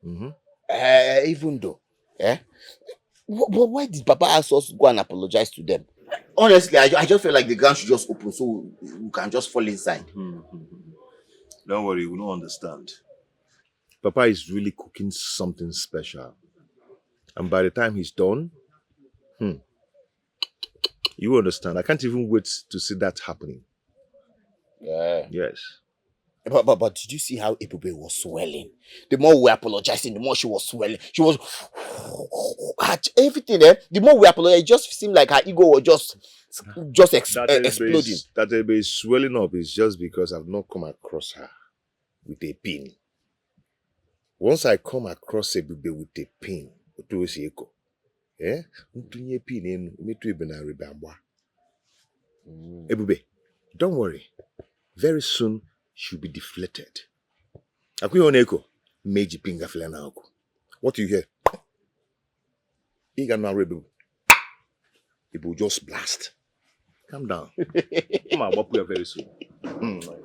[SPEAKER 11] Even though, But why did Papa ask us to go and apologize to them?
[SPEAKER 13] Honestly, I just feel like the ground should just open so we can just fall inside.
[SPEAKER 10] Don't worry, we don't understand. Papa is really cooking something special. And by the time he's done, you understand. I can't even wait to see that happening.
[SPEAKER 11] Yeah.
[SPEAKER 10] Yes.
[SPEAKER 11] But did you see how Ebube was swelling? The more we were apologizing, the more she was swelling. She was everything. The more we apologized, it just seemed like her ego was just exploding.
[SPEAKER 10] That Ebube is swelling up is just because I've not come across her with a pin. Once I come across Ebube with a pin, Ebube, don't worry. Very soon she'll be deflated. What do you hear? It will just blast. Calm down. Come on, what we are very soon. Calm down.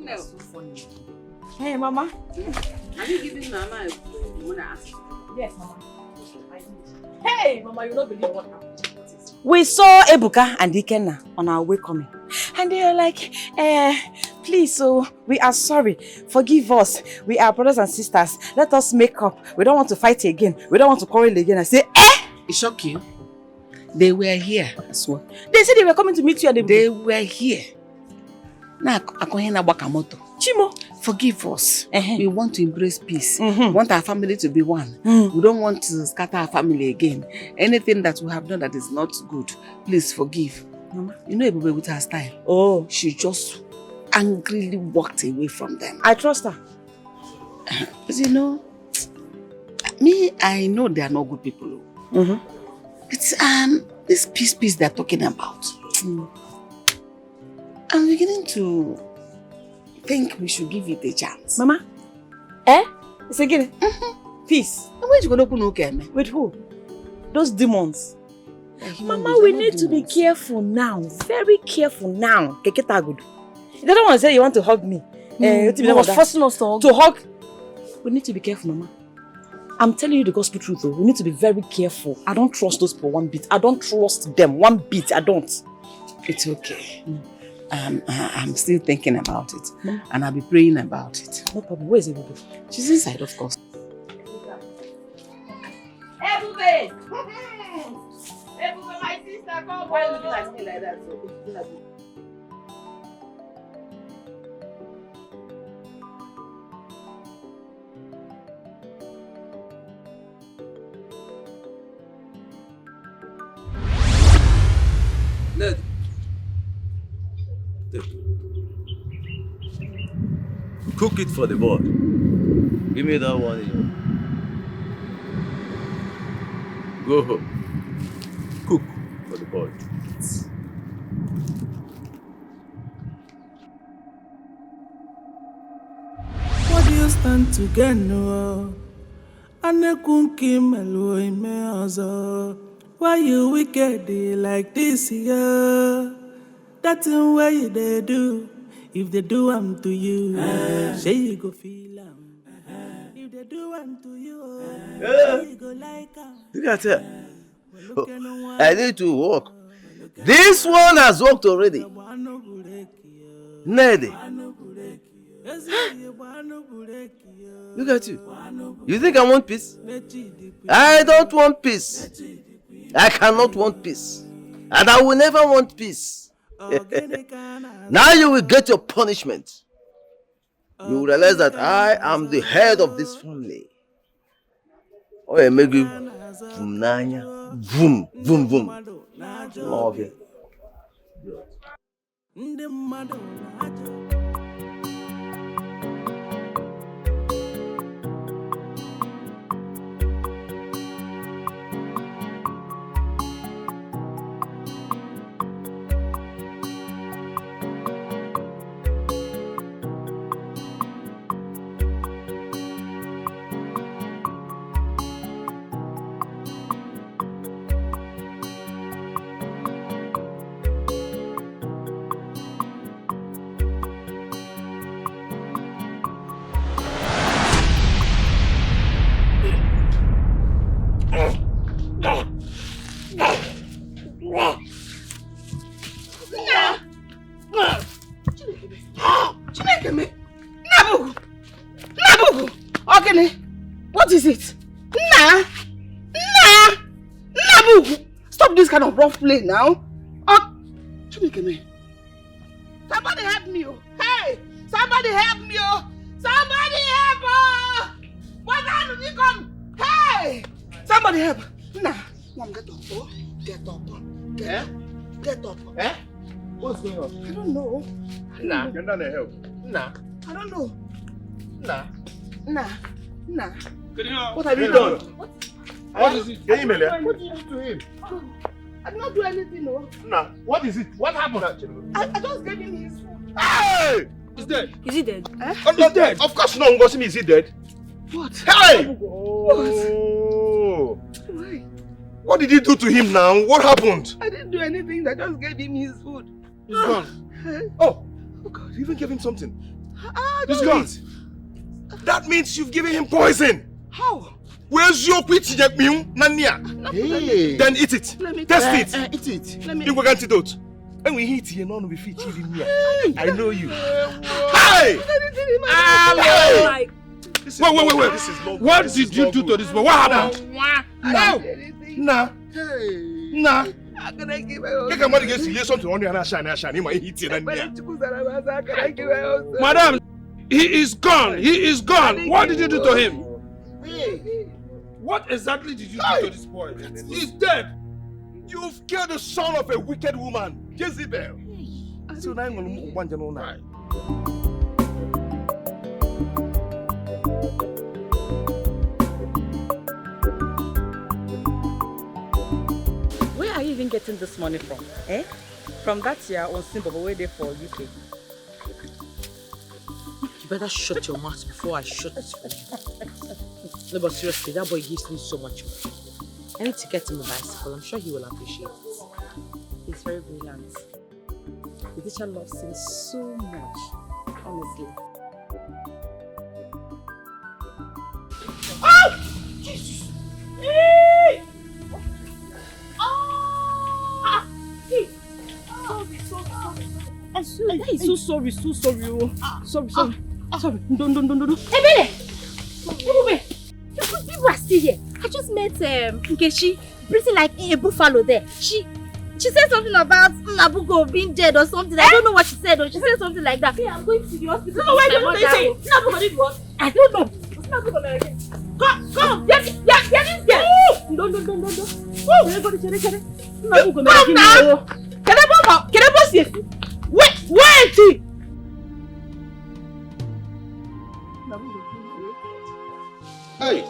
[SPEAKER 16] That's so funny. Hey, Mama.
[SPEAKER 17] Are you giving Mama a phone?
[SPEAKER 16] Yes, Mama. Hey, Mama, you don't believe what happened. We saw Ebuka and Ikenna on our way coming. And they were like, please, so we are sorry. Forgive us. We are brothers and sisters. Let us make up. We don't want to fight again. We don't want to quarrel again. I say,
[SPEAKER 14] It shocked you? They were here as well.
[SPEAKER 16] They said they were coming to meet you.
[SPEAKER 14] They were here. Now,
[SPEAKER 16] Chimo,
[SPEAKER 14] forgive us. We want to embrace peace. We want our family to be one. We don't want to scatter our family again. Anything that we have done that is not good, please forgive. Mama, you know Ebube with her style.
[SPEAKER 16] Oh,
[SPEAKER 14] she just angrily walked away from them.
[SPEAKER 16] I trust her.
[SPEAKER 14] But you know, me, I know they are not good people. It's this peace they're talking about. I'm beginning to think we should give it a chance.
[SPEAKER 16] Mama? It's again? Peace.
[SPEAKER 14] And where you going to open okay?
[SPEAKER 16] With who? Those demons. Mama, we need to be careful now. Very careful now. You don't want to say you want to hug me.
[SPEAKER 8] You was forcing us
[SPEAKER 16] to hug. We need to be careful, Mama. I'm telling you the gospel truth though. We need to be very careful. I don't trust those people one bit. I don't trust them one bit. I don't.
[SPEAKER 14] It's okay. I'm still thinking about it. And I'll be praying about it.
[SPEAKER 16] No problem. Where is Ebube?
[SPEAKER 14] She's inside, of course.
[SPEAKER 17] Ebube! Ebube, my sister, come. Why are you looking at me like that?
[SPEAKER 11] Ned. Cook it for the boy. Give me that one here. Go home. Cook for the boy.
[SPEAKER 4] What do you stand to gain? Why you wicked like this, yeah? That's the way they do. If they do them to you, say you go feel them. If they do them to you, you go like them.
[SPEAKER 11] Look at her. I need to walk. This one has walked already. Ned. Look at you. You think I want peace? I don't want peace. I cannot want peace. And I will never want peace. Now you will get your punishment. You will realize that I am the head of this family. Oh, I make you boom, boom, boom. Love you.
[SPEAKER 14] What is it? Nabu! Stop this kind of rough play now. Somebody help me. Hey! Somebody help me. Somebody help! What time did you come? Hey! Somebody help. Mom, get up. Get up. Get up.
[SPEAKER 15] Eh? What's going on?
[SPEAKER 14] I don't know.
[SPEAKER 15] Nah. Can I help? Nah.
[SPEAKER 14] I don't know.
[SPEAKER 15] Nah.
[SPEAKER 14] What have you done?
[SPEAKER 15] What is it? Can you mail it?
[SPEAKER 14] What did you do to him? I did not do anything, no.
[SPEAKER 15] Nah. What is it? What happened?
[SPEAKER 14] I just gave him his food.
[SPEAKER 15] Hey! He's dead.
[SPEAKER 8] Is he dead?
[SPEAKER 15] He's dead. Of course not. Ngosim, is he dead?
[SPEAKER 14] What?
[SPEAKER 15] Hey!
[SPEAKER 14] What? Why?
[SPEAKER 15] What did you do to him now? What happened?
[SPEAKER 14] I didn't do anything. I just gave him his food.
[SPEAKER 15] He's gone. Oh God! You even gave him something. He's gone. That means you've given him poison.
[SPEAKER 14] How?
[SPEAKER 15] Where's your Nania?
[SPEAKER 14] Hey.
[SPEAKER 15] Then eat it. Test it.
[SPEAKER 14] Eat it.
[SPEAKER 15] You go antidote. And we eat here, none will be fit chilling here. I know you. Hey!
[SPEAKER 8] Wait.
[SPEAKER 15] This is not.
[SPEAKER 12] What did you do to this boy? What happened?
[SPEAKER 15] Nah.
[SPEAKER 14] How can I give my
[SPEAKER 15] Get somebody gets to something on you and shine. He might eat it.
[SPEAKER 12] Madam, he is gone. He is gone. What did you do to him?
[SPEAKER 15] What exactly did you do to this boy? He's dead. You've killed the son of a wicked woman, Jezebel. So now I'm going to one.
[SPEAKER 16] Where are you even getting this money from? Eh? From that year on Simba way there for UK.
[SPEAKER 7] You better shut your mouth before I shut this phone. No, but seriously, that boy gives me so much money. I need to get him a bicycle. I'm sure he will appreciate it.
[SPEAKER 16] He's very brilliant. The teacher loves him so much, honestly.
[SPEAKER 17] Oh! Jesus! Hey! Ah! Hey!
[SPEAKER 16] So sorry. Sorry. No.
[SPEAKER 9] Ebele! Wait. People are still here. I just met Nkechi breathing like a buffalo there. She said something about Nabugo being dead or something. I don't know what she said, or she said something like that. Yeah, I'm going to the hospital.
[SPEAKER 17] No, wait, don't say Nabugo did what?
[SPEAKER 9] I don't know.
[SPEAKER 17] What's Nabugo again? Come! Get this girl! No. Nabugo now! Can I boss you? Wait!
[SPEAKER 10] Hey!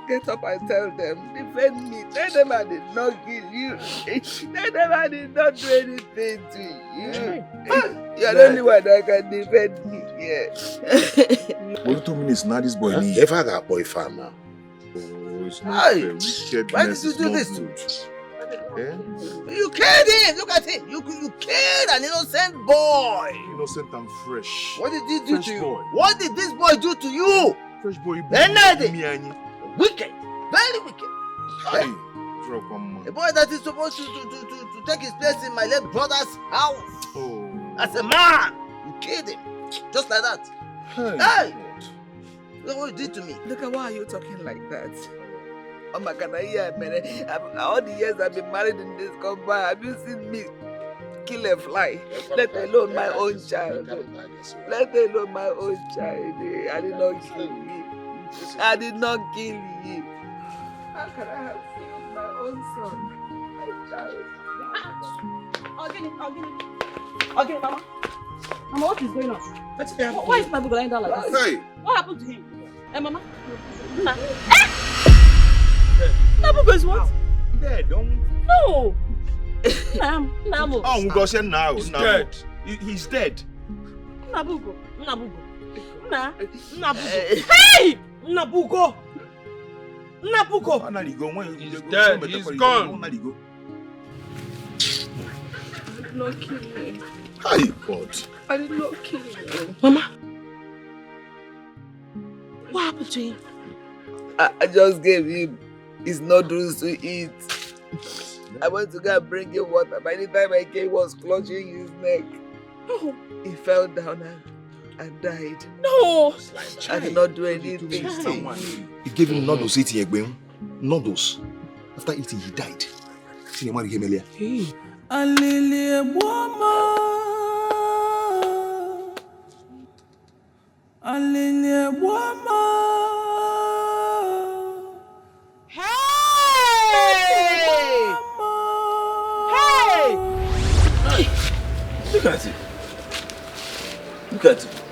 [SPEAKER 6] Get up and tell them, defend me. Tell them I did not kill you. Tell them I did not do anything to you. You're the only one that can defend me here.
[SPEAKER 10] Only 2 minutes now, this boy needs.
[SPEAKER 15] If I got boy farmer.
[SPEAKER 10] Oh, it's not fair.
[SPEAKER 6] Why did you do this to me? You killed him! Look at him! You killed an innocent boy!
[SPEAKER 10] Innocent and fresh.
[SPEAKER 6] What did he do
[SPEAKER 10] Fresh
[SPEAKER 6] to you?
[SPEAKER 10] boy.
[SPEAKER 6] What did this boy do to you?
[SPEAKER 10] Fresh boy.
[SPEAKER 6] Wicked! Very wicked!
[SPEAKER 10] Hey! Drop one man.
[SPEAKER 6] A boy that is supposed to take his place in my late brother's house.
[SPEAKER 10] Oh.
[SPEAKER 6] As a man! You killed him. Just like that. Hey! Look what you did to me. Look at why are you talking like that? Oh my God, all the years I've been married in this compound, have you seen me kill a fly? Let alone my own child. Let alone my own child. I did not kill him. I did not kill him. How can I have killed my own son? My child.
[SPEAKER 16] I'll get it, Mama. Mama, what is going on? Why is Nabugo lying down like this?
[SPEAKER 10] Hey!
[SPEAKER 16] What happened to him? Hey, Mama. Nna. Nabugo is what?
[SPEAKER 10] Dead, don't.
[SPEAKER 16] No! Namu.
[SPEAKER 10] Oh, Ngoshen now. He's dead. He's dead.
[SPEAKER 16] Nabugo. Hey! Nabugo!
[SPEAKER 12] He's dead. He's gone.
[SPEAKER 6] I did not kill him.
[SPEAKER 10] Hi, God.
[SPEAKER 6] I did not kill him.
[SPEAKER 16] Mama. What happened to him?
[SPEAKER 6] I just gave him his noodles to eat. I went to go and bring him water. By the time I came, he was clutching his neck.
[SPEAKER 16] No.
[SPEAKER 6] He fell down and died.
[SPEAKER 16] No.
[SPEAKER 6] I did not do anything.
[SPEAKER 10] He gave him noodles eating again. Noodles. After eating, he died. See him marry him earlier.
[SPEAKER 11] Look at it. Look at it.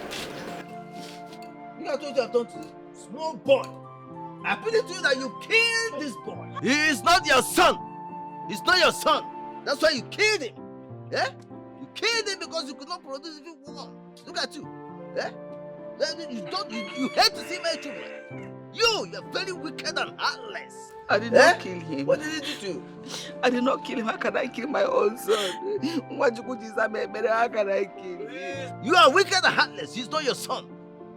[SPEAKER 6] You are told you have done to this small boy. I appeal to you that you killed this boy. He is not your son. He's not your son. That's why you killed him. Yeah? You killed him because you could not produce even one. Look at you. Yeah? You hate to see my children. You're very wicked and heartless. I did not kill him. What did he do to you? I did not kill him. How can I kill my own son? How can I kill him? You are wicked and heartless. He's not your son.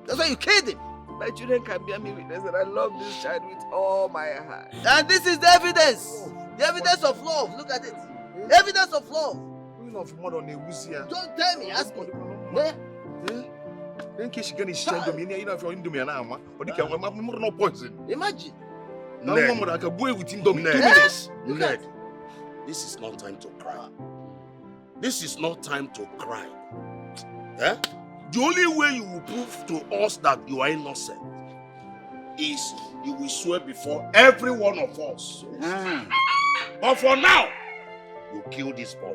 [SPEAKER 6] That's why you killed him. My children can bear me witness that I love this child with all my heart. And this is the evidence. The evidence of love. Look at it. Evidence of love. Don't tell me. Ask me. Yeah?
[SPEAKER 10] In case you get his child, you know if you're in Domiana, or the camera, no poison.
[SPEAKER 6] Imagine.
[SPEAKER 15] Ned, this is not time to cry. This is not time to cry. Eh? The only way you will prove to us that you are innocent is you will swear before every one of us. But for now, you kill this boy.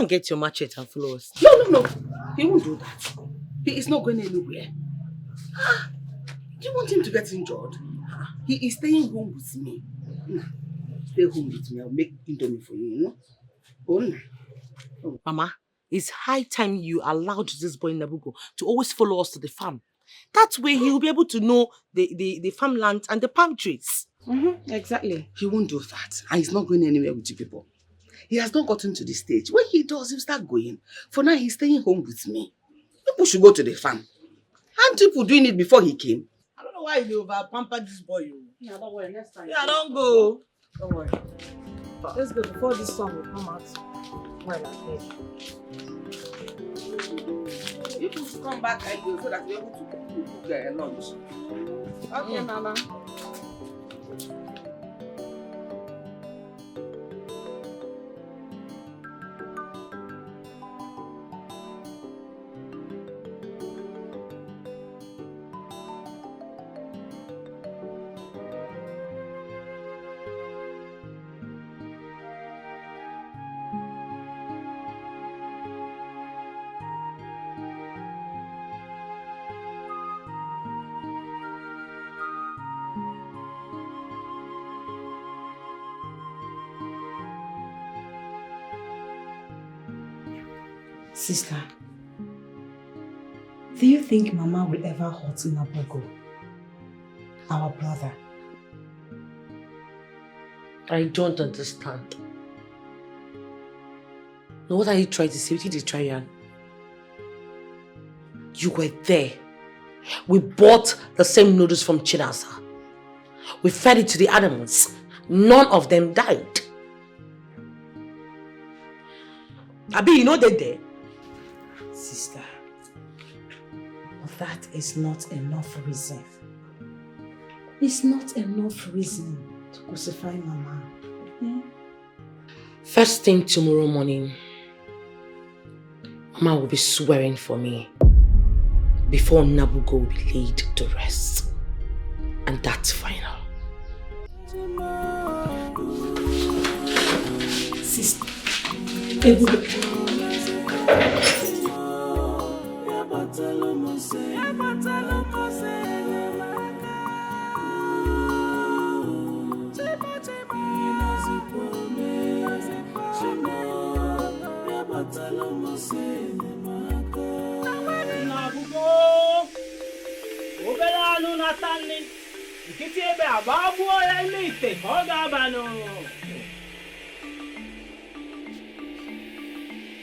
[SPEAKER 7] and get your machete and follow us.
[SPEAKER 14] No. He won't do that. He is not going anywhere. Do you want him to get injured? He is staying home with me. Stay home with me. I'll make indomie for you,
[SPEAKER 7] Mama, it's high time you allowed this boy Nabugo to always follow us to the farm. That way he'll be able to know the farmland and the palm trees.
[SPEAKER 14] Exactly. He won't do that. And he's not going anywhere with you people. He has not gotten to the stage. When he does, he'll start going. For now, he's staying home with me. People should go to the farm. Aren't people doing it before he came?
[SPEAKER 18] I don't know why you over-pampered this boy.
[SPEAKER 14] Yeah, don't worry. Next time.
[SPEAKER 18] Yeah, don't go.
[SPEAKER 14] Don't worry.
[SPEAKER 3] Let's go before this song will come out. Well,
[SPEAKER 14] You people should come back and go so that you're able to cook their lunch. Okay, Mama.
[SPEAKER 19] Sister, do you think Mama will ever hurt Nabugo, our brother?
[SPEAKER 7] I don't understand. Now, what are you trying to say? What did you try, Yan? You were there. We bought the same noodles from Chinasa. We fed it to the animals. None of them died. Abi, you know they're there.
[SPEAKER 19] Sister, that is not enough reason. It's not enough reason to crucify Mama.
[SPEAKER 7] First thing tomorrow morning, Mama will be swearing for me before Nabugo will be laid to rest. And that's final.
[SPEAKER 19] Sister,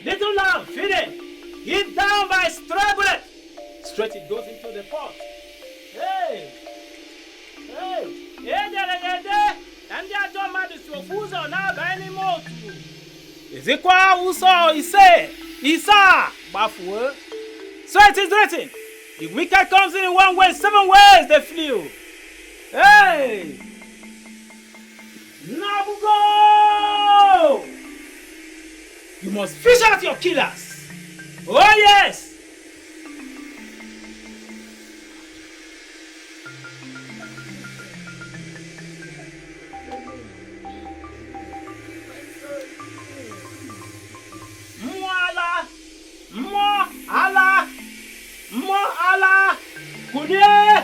[SPEAKER 20] Little lamb, feed it. Hit down by stray bullet. Straight it goes into the pot. Hey! And they don't matter to fools or not anymore. Is it qua uso Isa Bafu? So it is written. The wicked comes in one way, 7 ways they flew. Hey! Nabugo! You must fish out your killers. Oh yes! Mo ala, kunye,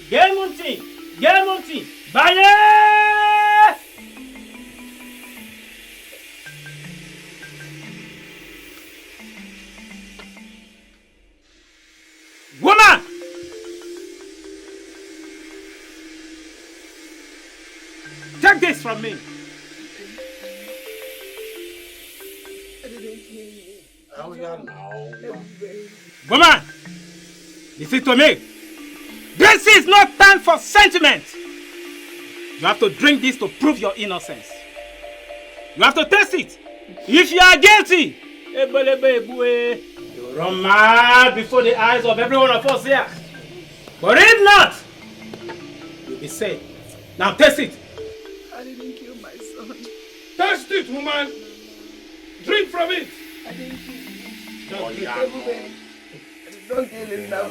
[SPEAKER 20] gemunti, baye! Woman! Take this from me. Woman, listen to me. This is not time for sentiment. You have to drink this to prove your innocence. You have to taste it. If you are guilty, you run mad before the eyes of every one of us here. But if not, you'll be safe. Now taste it.
[SPEAKER 6] I didn't kill my son.
[SPEAKER 12] Taste it, woman. Drink from it.
[SPEAKER 6] I didn't kill him.
[SPEAKER 12] Don't kill
[SPEAKER 6] him. Don't kill him now.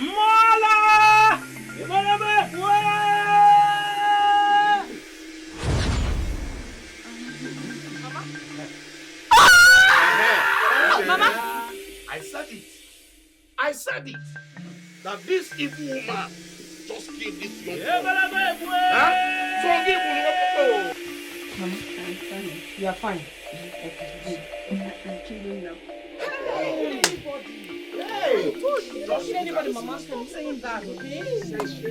[SPEAKER 20] Mala! Mama!
[SPEAKER 15] I said it. That this evil woman just killed this young boy. So give him
[SPEAKER 8] Mama, I'm fine. You are fine. I'm killing now.
[SPEAKER 20] Hey! Don't kill anybody, Mama. I'm saying that, okay?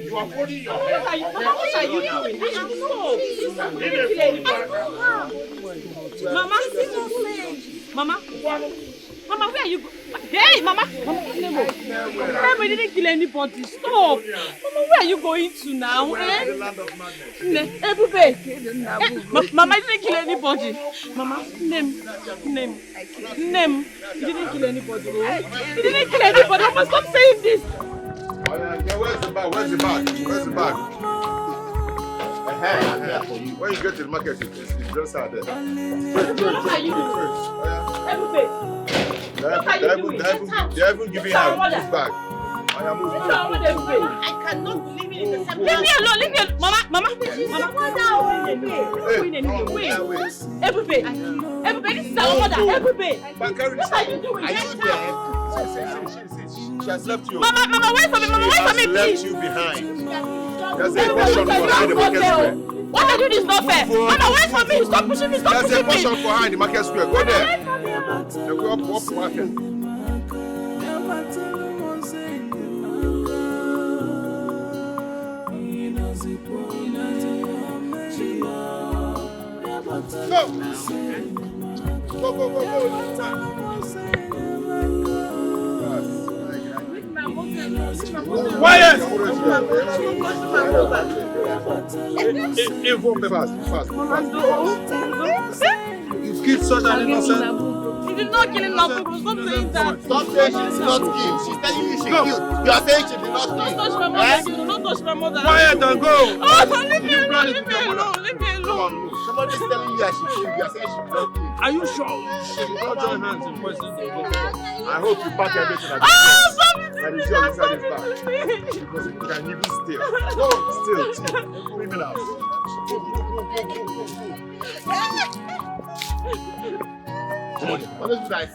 [SPEAKER 15] You are holding your head.
[SPEAKER 20] What are you doing? Mama, Mama, Mama, where are you? Hey, Mama, Nemo, didn't kill anybody. Stop, Mama. Where are you going to now? Eh? Mama, didn't kill anybody. Mama, name. You didn't kill anybody. You didn't kill anybody. Mama, stop saying this.
[SPEAKER 10] Where's the bag? Where's the bag? When you get to the market, it's just out there.
[SPEAKER 20] What are you doing?
[SPEAKER 10] They haven't given her this bag.
[SPEAKER 20] I cannot believe it. Leave me alone. Mama. Wait. Everybody, this is our mother. Everybody. What are you doing?
[SPEAKER 10] She has left you.
[SPEAKER 20] Mama, wait for me. Mama, wait for me, please.
[SPEAKER 10] Left you behind. There's a portion for her in the market square.
[SPEAKER 20] What are you doing is not fair. Mama, wait for me. Stop pushing me.
[SPEAKER 10] There's a portion for her in the market square. Go there. They go up market. Go.
[SPEAKER 20] Quiet!
[SPEAKER 10] Fast.
[SPEAKER 20] You killed such an innocent. She did not kill him, Stop saying that.
[SPEAKER 13] Stop saying she did not kill. She's telling you she killed. You are saying she did not kill.
[SPEAKER 20] Don't touch my mother. Don't touch my mother.
[SPEAKER 10] Quiet and go.
[SPEAKER 20] Oh, leave me alone.
[SPEAKER 13] Somebody's telling you that she killed. You are saying she did not kill.
[SPEAKER 10] Are you sure? She will not join hands in person. I hope you pack everything at the that is yours inside this bag. Because you can even steal. Go, steal. Bring it out.
[SPEAKER 13] Come on. What is that?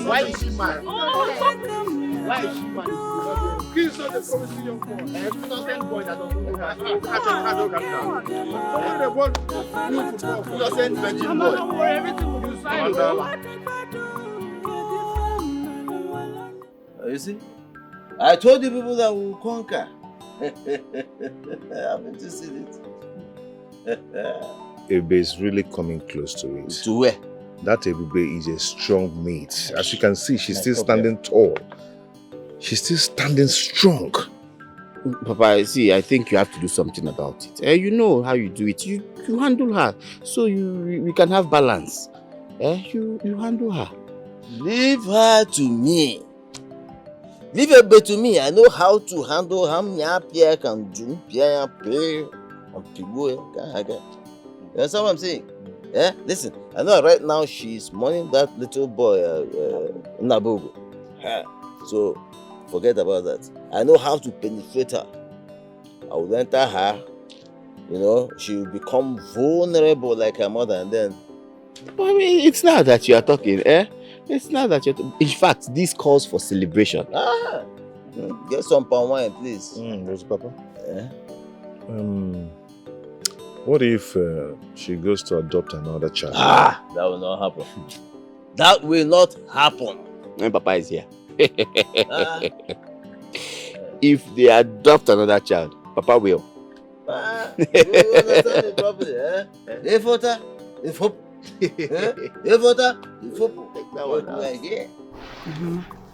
[SPEAKER 13] Why is she mad? Why is she mad?
[SPEAKER 10] Kiss on the promising young boy.
[SPEAKER 13] Innocent boy that doesn't know
[SPEAKER 10] how.
[SPEAKER 13] Innocent virgin boy.
[SPEAKER 20] Don't worry, everything will be fine.
[SPEAKER 11] You see? I told you people that we will conquer. Haven't you seen it?
[SPEAKER 10] Ebube is really coming close to it.
[SPEAKER 11] To where?
[SPEAKER 10] That Ebube is a strong mate. As you can see, she's still standing tall. She's still standing strong.
[SPEAKER 13] Papa, see, I think you have to do something about it. You know how you do it. You handle her, so we can have balance. You handle her.
[SPEAKER 11] Leave her to me. Leave her to me. I know how to handle her. You understand what I'm saying? Listen, I know right now she's mourning that little boy, Nabogo. So, forget about that. I know how to penetrate her. I will enter her. You know, she will become vulnerable like her mother, and then...
[SPEAKER 13] But I mean, it's not that you are talking, It's not that you're talking. In fact, this calls for celebration.
[SPEAKER 11] Get some palm wine, please.
[SPEAKER 10] Yes, Papa. What if she goes to adopt another child?
[SPEAKER 11] That will not happen. That will not happen.
[SPEAKER 13] When Papa is here. If they adopt another child, Papa will.
[SPEAKER 11] You understand it properly,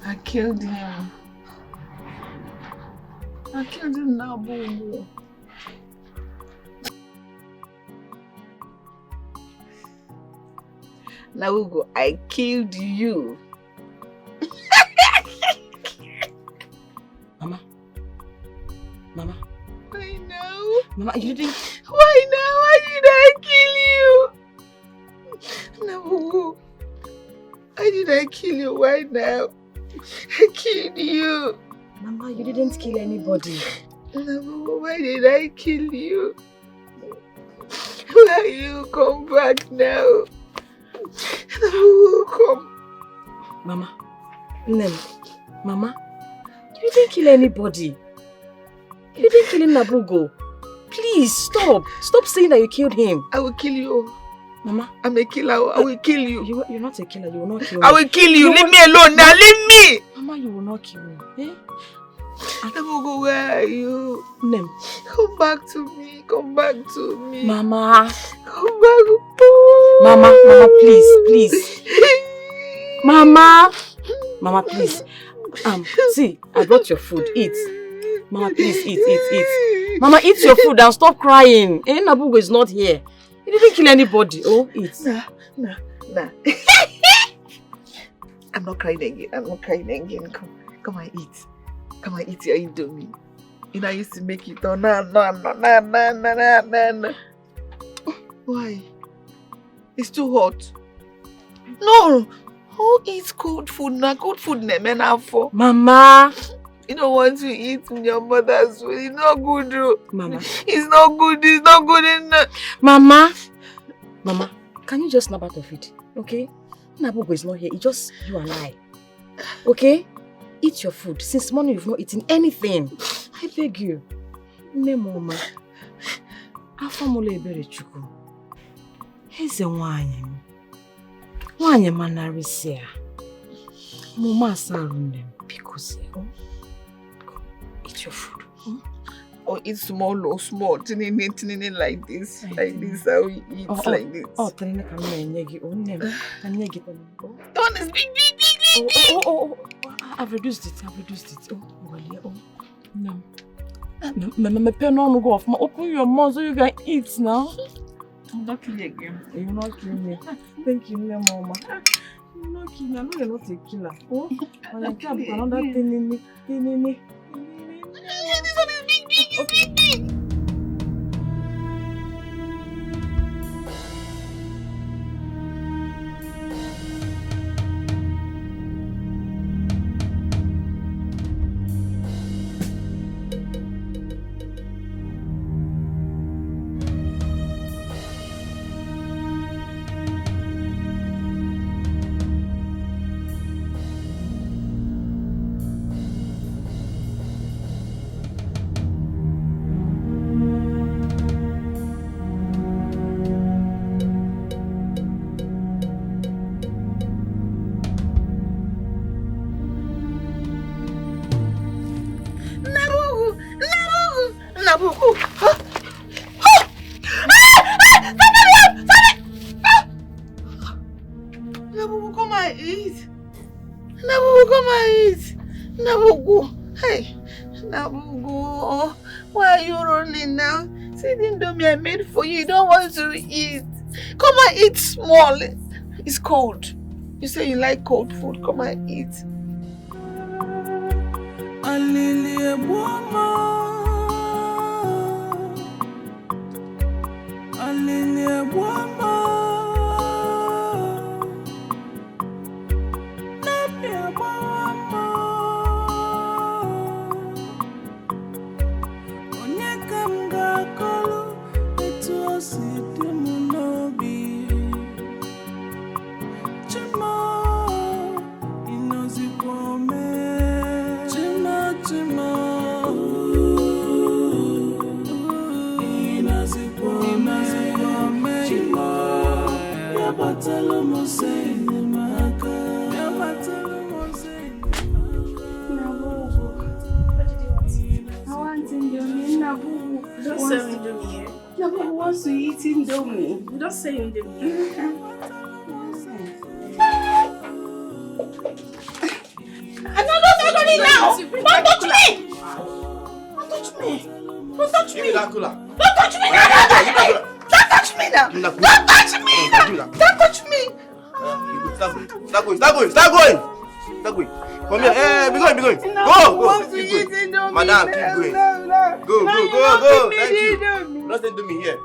[SPEAKER 6] I killed him. I killed him now, Bobo. Now, Ugo, I killed you.
[SPEAKER 8] Mama.
[SPEAKER 6] I know.
[SPEAKER 8] Mama, you didn't...
[SPEAKER 6] Why now? Why did I kill you? No, Ugo. I Why did I kill you? Why now? I killed you.
[SPEAKER 8] Mama, you didn't kill anybody.
[SPEAKER 6] Nabugo, why did I kill you? Why you come back now? Nabugo, come.
[SPEAKER 8] Mama, Mama, you didn't kill anybody. You didn't kill Nabugo. Please, stop. Stop saying that you killed him.
[SPEAKER 6] I will kill you.
[SPEAKER 8] Mama.
[SPEAKER 6] I'm a killer. I will kill you.
[SPEAKER 8] You're not a killer. You will not kill me.
[SPEAKER 6] I will kill you. Leave me alone now. Leave me.
[SPEAKER 8] Mama, you will not kill me. Eh?
[SPEAKER 6] Nabugo, where are you?
[SPEAKER 8] Nem.
[SPEAKER 6] Come back to me. Come back to me.
[SPEAKER 8] Mama.
[SPEAKER 6] Come back.
[SPEAKER 8] Mama, please. Mama, please. See, I brought your food. Eat. Mama, please, eat. Mama, eat your food and stop crying. Eh, Nabugo is not here. He didn't kill anybody. Oh, eat.
[SPEAKER 6] Nah. I'm not crying again. Come and eat. Come and eat your Indomie. You know I used to make it. Oh, no. Why? It's too hot. No. Who eats cold food now? Cold food men have for.
[SPEAKER 8] Mama.
[SPEAKER 6] You don't want to eat your mother's food. It's not good, though.
[SPEAKER 8] Mama.
[SPEAKER 6] It's not good enough.
[SPEAKER 8] Mama, can you just snap out of it? Okay? Nabugo is not here. It's just you and I. Okay? Eat your food. Since morning you've not eaten anything. I beg you. Mama. Afamole ebere chuku. Eze nwanyị. Nwanyị manarisia. Mama sarunde because eat your food.
[SPEAKER 6] Or eat small, tiny like this. Like this, how we eat like this.
[SPEAKER 8] Oh, tiny can
[SPEAKER 6] One is big.
[SPEAKER 8] Oh, I've reduced it. Oh, no. My pen won't go off. Open your mouth so you can eat now.
[SPEAKER 6] I'm not killing you again.
[SPEAKER 8] You're not killing me. Thank you, Mama. You're not killing me. I know you're not a killer. Oh, I can't put another thing in me.
[SPEAKER 6] This one is big. Nabugo, why are you running now? See the Indomie I made for you. You don't want to eat. Come and eat small. It's cold. You say you like cold food. Come and eat.
[SPEAKER 17] Nabugo wants to eat Indomie. Don't say Indomie. Now! Don't touch me! Don't touch me! Don't touch me now! Don't touch me now! Don't touch me!
[SPEAKER 11] Start going! Come here. Hey, be going. Go. Keep going. Madam, keep going. Go. Thank you. Nothing to me here.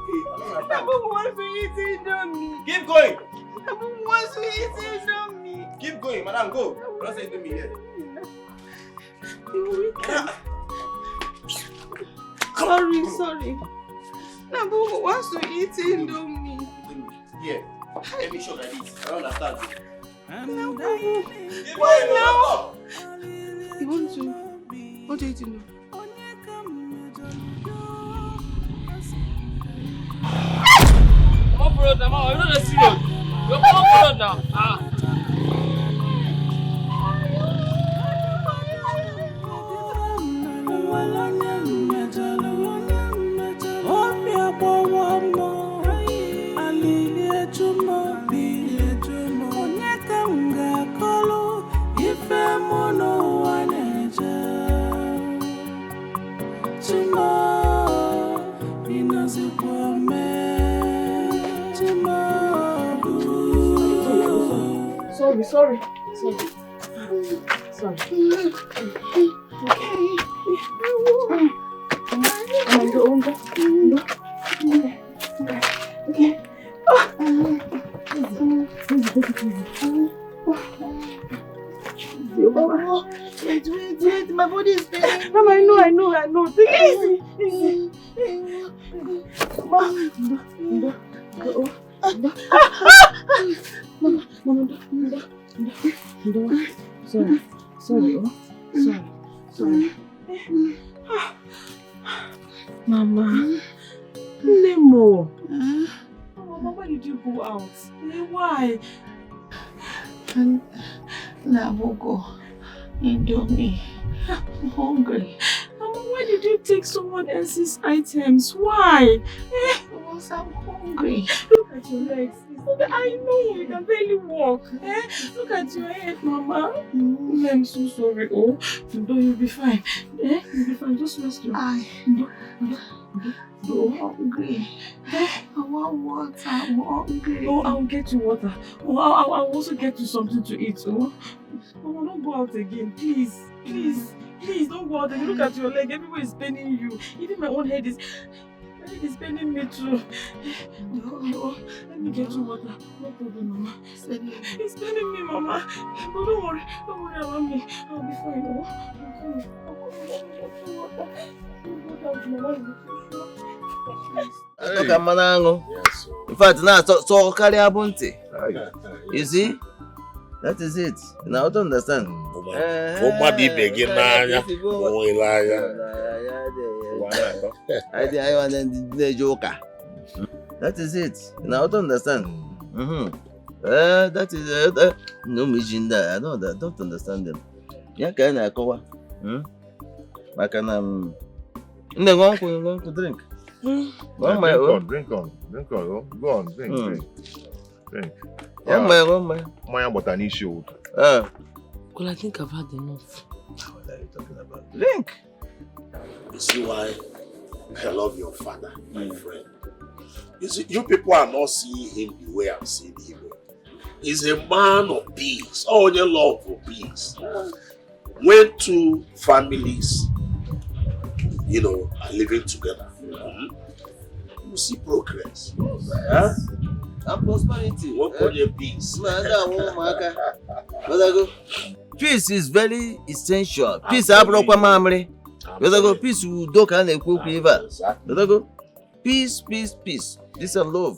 [SPEAKER 17] Nabugo wants to eat Indomie.
[SPEAKER 11] Keep going.
[SPEAKER 17] Nabugo wants to eat Indomie. Keep going, madam, go. Don't say to me here.
[SPEAKER 14] You wicked. Sorry. Nabugo wants to eat Indomie.
[SPEAKER 17] Here, let me show like this. I don't understand.
[SPEAKER 14] Nabugo. Why now? You want to? What do you do?
[SPEAKER 20] Come on, bro. Come on. You're not serious. You're on now.
[SPEAKER 3] Sorry.
[SPEAKER 14] Wait, my body is paining.
[SPEAKER 3] Mama, I know. Take it easy. Sorry. Mama, Nemo. Mama, why did you go out? Why?
[SPEAKER 14] Nabugo, Indomie. I'm hungry.
[SPEAKER 3] Mama, why did you take someone else's items? Why?
[SPEAKER 14] Because I'm hungry.
[SPEAKER 3] Look at your legs. I know you can barely walk. Look at your head, Mama. I'm so sorry. Oh, you'll be fine. You'll be fine. Just rest your eye.
[SPEAKER 14] I'm hungry. I want water. I'm hungry.
[SPEAKER 3] Oh, I'll get you water. Oh, I'll also get you something to eat. Oh, Mama, don't go out again. Please, don't go out again. Look at your leg. Everywhere is paining you. Even my own head is paining me too. Oh, let me get you water. No problem, Mama. It's paining me, Mama. But don't worry about me. I'll be fine. Oh, I'm coming. Get you water. Don't go down to Mama.
[SPEAKER 11] Look at Manango. In fact, now so carry a bunty. You see? That is it. Now I don't understand. I want the joker. That is it. Now I don't understand. That is no mission there. I don't understand them. Yeah, can I cover? I can going to drink.
[SPEAKER 10] Drink on. Go on, drink.
[SPEAKER 11] One my.
[SPEAKER 10] But an issue.
[SPEAKER 7] Well, I think I've had enough.
[SPEAKER 11] What are you talking about?
[SPEAKER 7] Drink.
[SPEAKER 15] You see why I love your father, my friend. You see, you people are not seeing him the way I'm seeing him. He's a man of peace, all your love for peace. When two families, are living together, you see progress.
[SPEAKER 11] And prosperity.
[SPEAKER 15] What call your peace?
[SPEAKER 11] Peace is very essential. Peace abroad memory. Peace will do can equip Peace. Peace. This is love.